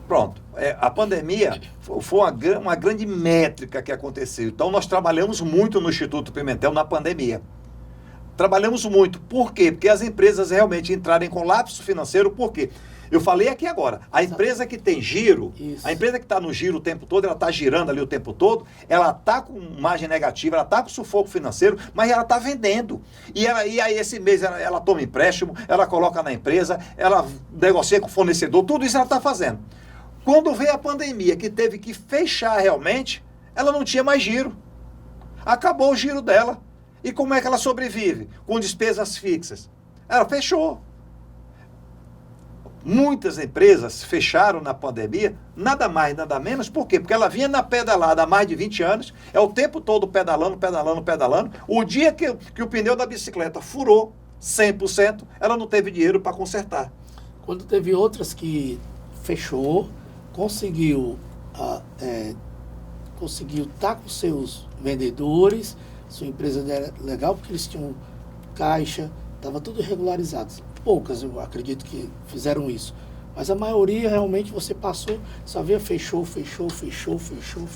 Pronto. A pandemia foi uma grande métrica que aconteceu. Então, nós trabalhamos muito no Instituto Pimentel na pandemia. Trabalhamos muito. Por quê? Porque as empresas realmente entraram em colapso financeiro. Por quê? Eu falei aqui agora, a empresa que tem giro, a empresa que está no giro o tempo todo, ela está girando ali o tempo todo, ela está com margem negativa, ela está com sufoco financeiro, mas ela está vendendo. E aí esse mês ela toma empréstimo, ela coloca na empresa, ela negocia com o fornecedor, tudo isso ela está fazendo. Quando veio a pandemia, que teve que fechar realmente, ela não tinha mais giro. Acabou o giro dela. E como é que ela sobrevive? Com despesas fixas. Ela fechou. Muitas empresas fecharam na pandemia, nada mais, nada menos. Por quê? Porque ela vinha na pedalada há mais de 20 anos, é o tempo todo pedalando. O dia que o pneu da bicicleta furou 100%, ela não teve dinheiro para consertar. Quando teve outras que fechou, conseguiu estar com seus vendedores, sua empresa era legal, porque eles tinham caixa, estava tudo regularizado. Poucas, eu acredito que fizeram isso. Mas a maioria, realmente, você passou, só via fechou.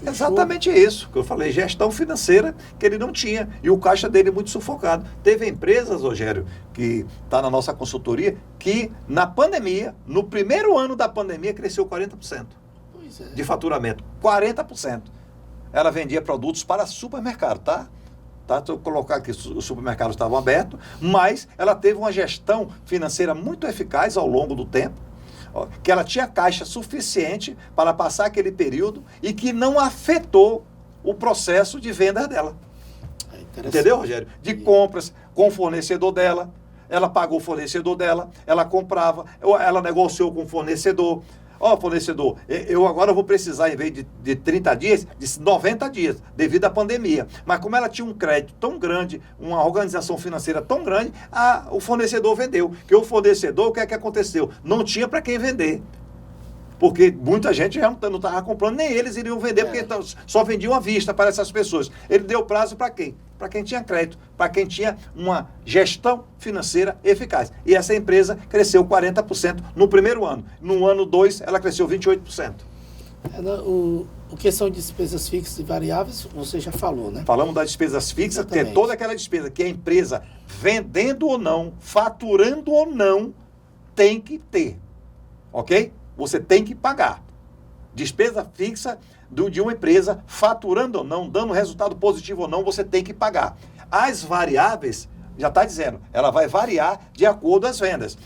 Exatamente isso que eu falei, gestão financeira que ele não tinha. E o caixa dele muito sufocado. Teve empresas, Rogério, que está na nossa consultoria, que na pandemia, no primeiro ano da pandemia, cresceu 40%. Pois é. De faturamento. 40%. Ela vendia produtos para supermercado, tá? Se eu colocar aqui, os supermercados estavam abertos, mas ela teve uma gestão financeira muito eficaz ao longo do tempo, que ela tinha caixa suficiente para passar aquele período e que não afetou o processo de venda dela. Entendeu, Rogério? De compras com o fornecedor dela, ela pagou o fornecedor dela, ela comprava, ela negociou com o fornecedor. Fornecedor, eu agora vou precisar, em vez de 30 dias, de 90 dias, devido à pandemia. Mas como ela tinha um crédito tão grande, uma organização financeira tão grande, o fornecedor vendeu. Porque o fornecedor, o que é que aconteceu? Não tinha para quem vender. Porque muita gente já não estava comprando, nem eles iriam vender, porque só vendiam à vista para essas pessoas. Ele deu prazo para quem? Para quem tinha crédito, para quem tinha uma gestão financeira eficaz. E essa empresa cresceu 40% no primeiro ano. No ano 2, ela cresceu 28%. O questão de despesas fixas e variáveis, você já falou, né? Falamos das despesas fixas, que é toda aquela despesa que a empresa, vendendo ou não, faturando ou não, tem que ter. ok? Você tem que pagar. Despesa fixa de uma empresa, faturando ou não, dando resultado positivo ou não, você tem que pagar. As variáveis, já está dizendo, ela vai variar de acordo com as vendas.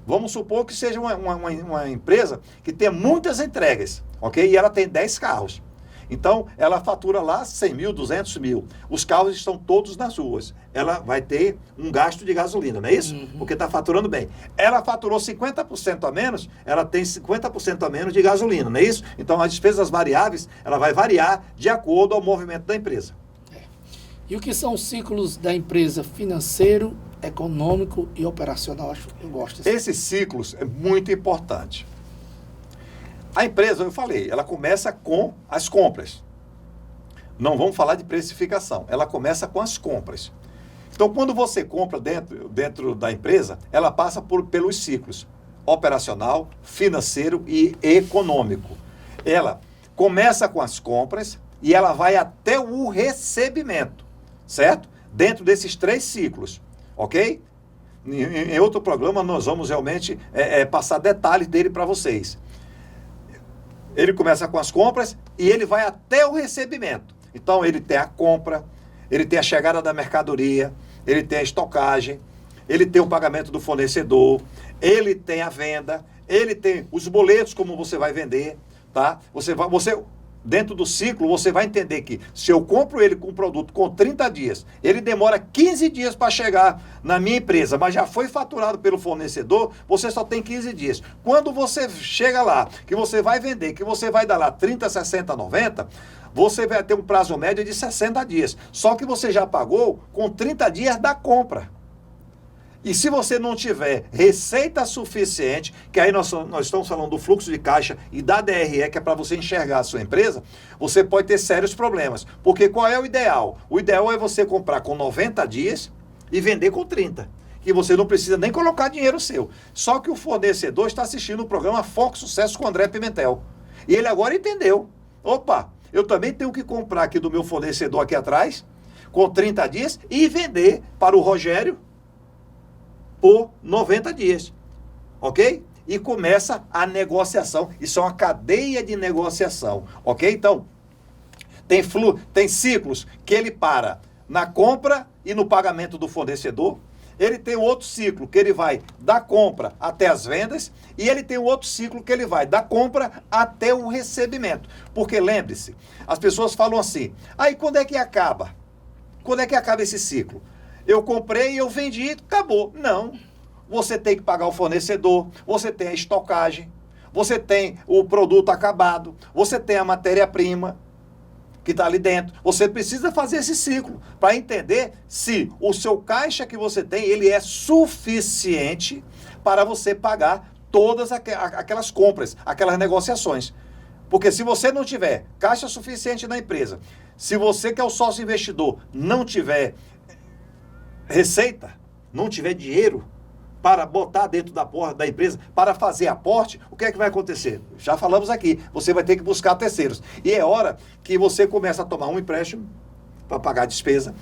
Vamos supor que seja uma empresa que tenha muitas entregas, ok? E ela tem 10 carros. Então, ela fatura lá 100 mil, 200 mil. Os carros estão todos nas ruas. Ela vai ter um gasto de gasolina, não é isso? Porque está faturando bem. Ela faturou 50% a menos, ela tem 50% a menos de gasolina, não é isso? Então, as despesas variáveis, ela vai variar de acordo ao movimento da empresa. E o que são os ciclos da empresa financeiro, econômico e operacional? Eu gosto. Esses ciclos é muito importante. A empresa, eu falei, ela começa com as compras. Não vamos falar de precificação. Ela começa com as compras. Então, quando você compra dentro da empresa, ela passa pelos ciclos operacional, financeiro e econômico. Ela começa com as compras e ela vai até o recebimento, certo? Dentro desses 3 ciclos, ok? Em outro programa, nós vamos realmente passar detalhes dele para vocês. Ele começa com as compras e ele vai até o recebimento. Então, ele tem a compra, ele tem a chegada da mercadoria, ele tem a estocagem, ele tem o pagamento do fornecedor, ele tem a venda, ele tem os boletos, como você vai vender, tá? Dentro do ciclo, você vai entender que se eu compro ele com um produto com 30 dias, ele demora 15 dias para chegar na minha empresa, mas já foi faturado pelo fornecedor, você só tem 15 dias. Quando você chega lá, que você vai vender, que você vai dar lá 30, 60, 90, você vai ter um prazo médio de 60 dias. Só que você já pagou com 30 dias da compra. E se você não tiver receita suficiente, que aí nós estamos falando do fluxo de caixa e da DRE, que é para você enxergar a sua empresa, você pode ter sérios problemas. Porque qual é o ideal? O ideal é você comprar com 90 dias e vender com 30. Que você não precisa nem colocar dinheiro seu. Só que o fornecedor está assistindo o programa Foco Sucesso com o André Pimentel. E ele agora entendeu. Opa, eu também tenho que comprar aqui do meu fornecedor aqui atrás, com 30 dias, e vender para o Rogério por 90 dias, ok? E começa a negociação. Isso é uma cadeia de negociação, ok? Então, tem ciclos que ele para na compra e no pagamento do fornecedor. Ele tem outro ciclo que ele vai da compra até as vendas. E ele tem outro ciclo que ele vai da compra até o recebimento. Porque lembre-se, as pessoas falam assim, aí quando é que acaba? Quando é que acaba esse ciclo? Eu comprei, eu vendi, acabou. Não. Você tem que pagar o fornecedor, você tem a estocagem, você tem o produto acabado, você tem a matéria-prima que está ali dentro. Você precisa fazer esse ciclo para entender se o seu caixa que você tem, ele é suficiente para você pagar todas aquelas compras, aquelas negociações. Porque se você não tiver caixa suficiente na empresa, se você que é o sócio investidor não tiver receita, não tiver dinheiro para botar dentro da porta da empresa, para fazer aporte, o que é que vai acontecer? Já falamos aqui, você vai ter que buscar terceiros. E é hora que você começa a tomar um empréstimo para pagar a despesa,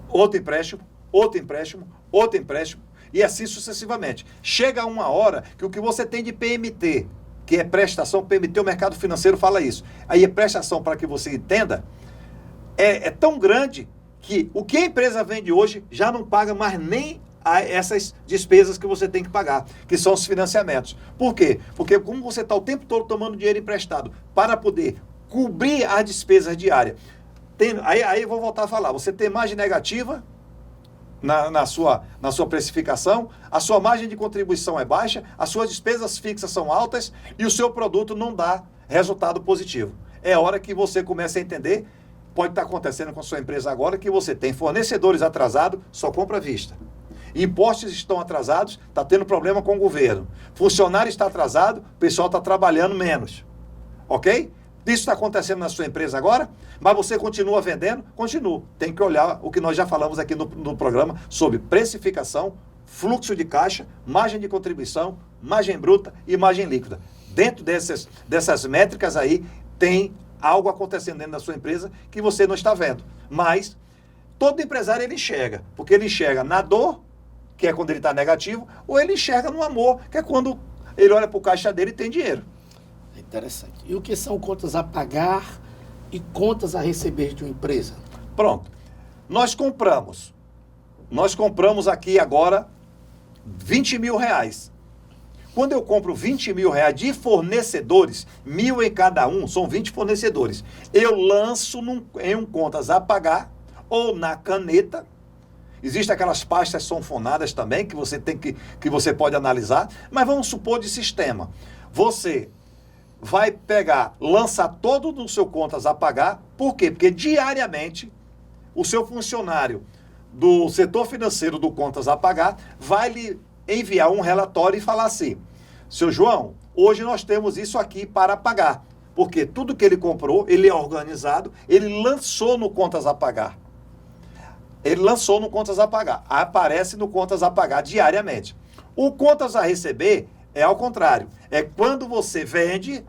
outro empréstimo, outro empréstimo, outro empréstimo, e assim sucessivamente. Chega uma hora que o que você tem de PMT, que é prestação, PMT, o mercado financeiro fala isso. Aí é prestação, para que você entenda, é tão grande que o que a empresa vende hoje já não paga mais nem essas despesas que você tem que pagar, que são os financiamentos. Por quê? Porque como você está o tempo todo tomando dinheiro emprestado para poder cobrir as despesas diárias, aí eu vou voltar a falar, você tem margem negativa na sua precificação, a sua margem de contribuição é baixa, as suas despesas fixas são altas e o seu produto não dá resultado positivo. É hora que você comece a entender. Pode estar acontecendo com a sua empresa agora que você tem fornecedores atrasados, só compra à vista. Impostos estão atrasados, está tendo problema com o governo. Funcionário está atrasado, o pessoal está trabalhando menos. Ok? Isso está acontecendo na sua empresa agora, mas você continua vendendo? Continua. Tem que olhar o que nós já falamos aqui no programa sobre precificação, fluxo de caixa, margem de contribuição, margem bruta e margem líquida. Dentro dessas métricas aí, tem algo acontecendo dentro da sua empresa que você não está vendo. Mas todo empresário ele enxerga, porque ele enxerga na dor, que é quando ele está negativo, ou ele enxerga no amor, que é quando ele olha para o caixa dele e tem dinheiro. Interessante. E o que são contas a pagar e contas a receber de uma empresa? Pronto. Nós compramos aqui agora 20 mil reais. Quando eu compro 20 mil reais de fornecedores, 1.000 em cada um, são 20 fornecedores. Eu lanço em um contas a pagar ou na caneta. Existem aquelas pastas sanfonadas também que você pode analisar, mas vamos supor de sistema. Você vai pegar, lançar todo no seu contas a pagar. Por quê? Porque diariamente o seu funcionário do setor financeiro do contas a pagar vai lhe enviar um relatório e falar assim: seu João, hoje nós temos isso aqui para pagar. Porque tudo que ele comprou, ele é organizado, ele lançou no contas a pagar. Ele lançou no contas a pagar. Aparece no contas a pagar diariamente. O contas a receber é ao contrário. É quando você vende,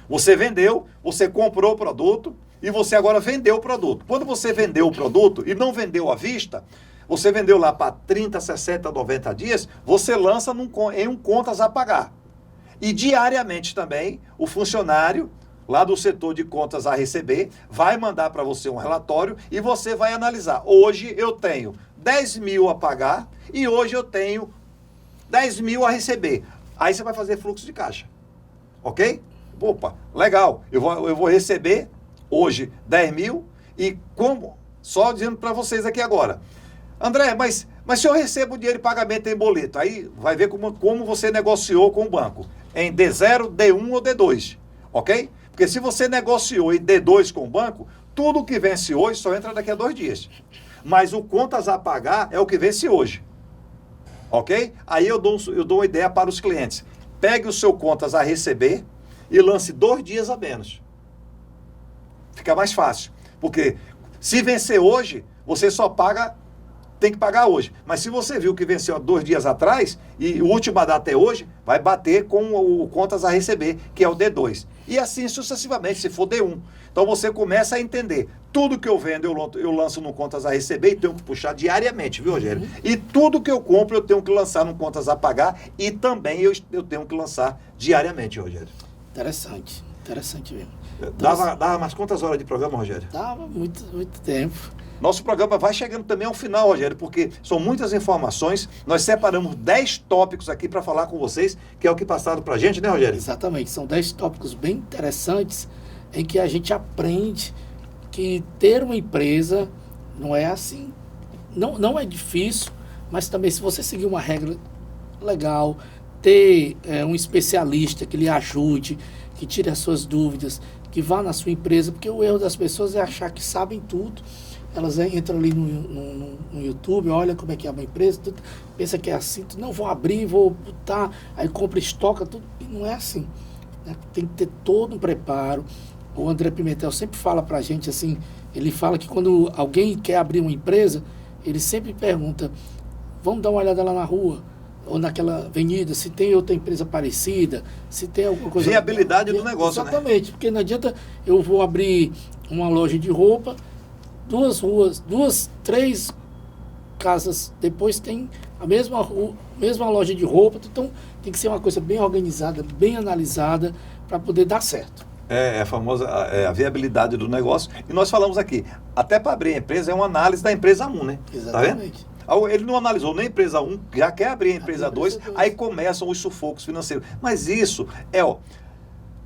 você vendeu, você comprou o produto e você agora vendeu o produto. Quando você vendeu o produto e não vendeu à vista, você vendeu lá para 30, 60, 90 dias, você lança em um contas a pagar. E diariamente também, o funcionário lá do setor de contas a receber vai mandar para você um relatório e você vai analisar. Hoje eu tenho 10 mil a pagar e hoje eu tenho 10 mil a receber. Aí você vai fazer fluxo de caixa. Ok? Opa, legal. Eu vou receber hoje 10 mil e como? Só dizendo para vocês aqui agora. André, mas se eu recebo o dinheiro de pagamento em boleto, aí vai ver como você negociou com o banco. Em D0, D1 ou D2. Ok? Porque se você negociou em D2 com o banco, tudo que vence hoje só entra daqui a 2 dias. Mas o contas a pagar é o que vence hoje. Ok? Aí eu dou uma ideia para os clientes. Pegue o seu contas a receber e lance 2 dias a menos. Fica mais fácil. Porque se vencer hoje, você só tem que pagar hoje. Mas se você viu que venceu há 2 dias atrás, e a última data é hoje, vai bater com o contas a receber, que é o D2. E assim sucessivamente, se for D1. Então você começa a entender. Tudo que eu vendo, eu lanço no contas a receber e tenho que puxar diariamente, viu, Rogério? E tudo que eu compro, eu tenho que lançar no contas a pagar e também eu tenho que lançar diariamente, Rogério. Interessante mesmo. Dava mais quantas horas de programa, Rogério? Dava muito tempo. Nosso programa vai chegando também ao final, Rogério, porque são muitas informações. Nós separamos 10 tópicos aqui para falar com vocês, que é o que passaram para a gente, né, Rogério? Exatamente. São 10 tópicos bem interessantes em que a gente aprende que ter uma empresa não é assim. Não é difícil, mas também se você seguir uma regra legal, ter um especialista que lhe ajude, que tire as suas dúvidas, que vá na sua empresa, porque o erro das pessoas é achar que sabem tudo. Elas entram ali no YouTube, olha como é que é uma empresa, tudo, pensa que é assim, não vou abrir, vou botar, aí compra, estoca, tudo, e não é assim. Né? Tem que ter todo um preparo. O André Pimentel sempre fala pra gente assim, ele fala que quando alguém quer abrir uma empresa, ele sempre pergunta, vamos dar uma olhada lá na rua, ou naquela avenida, se tem outra empresa parecida, se tem alguma coisa... Viabilidade do negócio, exatamente, né? Porque não adianta eu vou abrir uma loja de roupa, 2 ruas, 2, 3 casas depois tem a mesma loja de roupa, então tem que ser uma coisa bem organizada, bem analisada, para poder dar certo. É a famosa a viabilidade do negócio. E nós falamos aqui, até para abrir a empresa é uma análise da empresa 1, né? Exatamente. Tá vendo? Ele não analisou nem a empresa 1, já quer abrir a empresa 2, aí começam os sufocos financeiros. Mas isso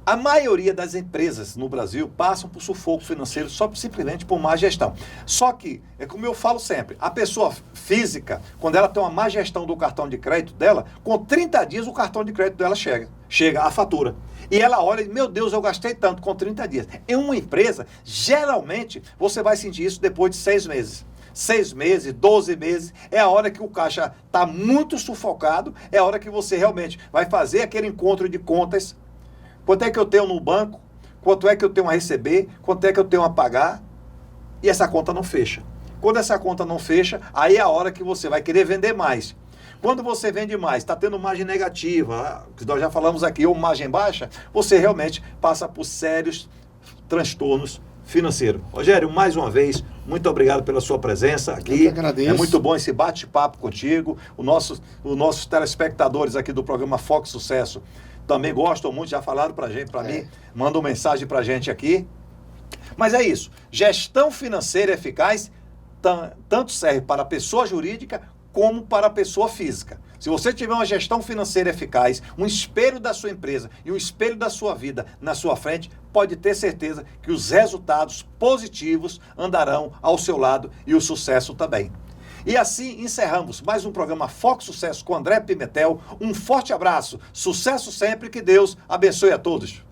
a maioria das empresas no Brasil passam por sufoco financeiro simplesmente por má gestão. Só que, é como eu falo sempre, a pessoa física, quando ela tem uma má gestão do cartão de crédito dela, com 30 dias o cartão de crédito dela chega a fatura. E ela olha e, meu Deus, eu gastei tanto com 30 dias. Em uma empresa, geralmente, você vai sentir isso depois de 6 meses. 6 meses, 12 meses, é a hora que o caixa está muito sufocado, é a hora que você realmente vai fazer aquele encontro de contas. Quanto é que eu tenho no banco? Quanto é que eu tenho a receber? Quanto é que eu tenho a pagar? E essa conta não fecha. Quando essa conta não fecha, aí é a hora que você vai querer vender mais. Quando você vende mais, está tendo margem negativa, que nós já falamos aqui, ou margem baixa, você realmente passa por sérios transtornos financeiros. Rogério, mais uma vez, muito obrigado pela sua presença aqui. Eu que agradeço. É muito bom esse bate-papo contigo. Os nossos telespectadores aqui do programa Foco Sucesso também gostam muito, já falaram para mim, mandam mensagem para a gente aqui. Mas é isso, gestão financeira eficaz tanto serve para a pessoa jurídica como para a pessoa física. Se você tiver uma gestão financeira eficaz, um espelho da sua empresa e um espelho da sua vida na sua frente, pode ter certeza que os resultados positivos andarão ao seu lado e o sucesso também. E assim encerramos mais um programa Foco Sucesso com André Pimentel. Um forte abraço, sucesso sempre, que Deus abençoe a todos.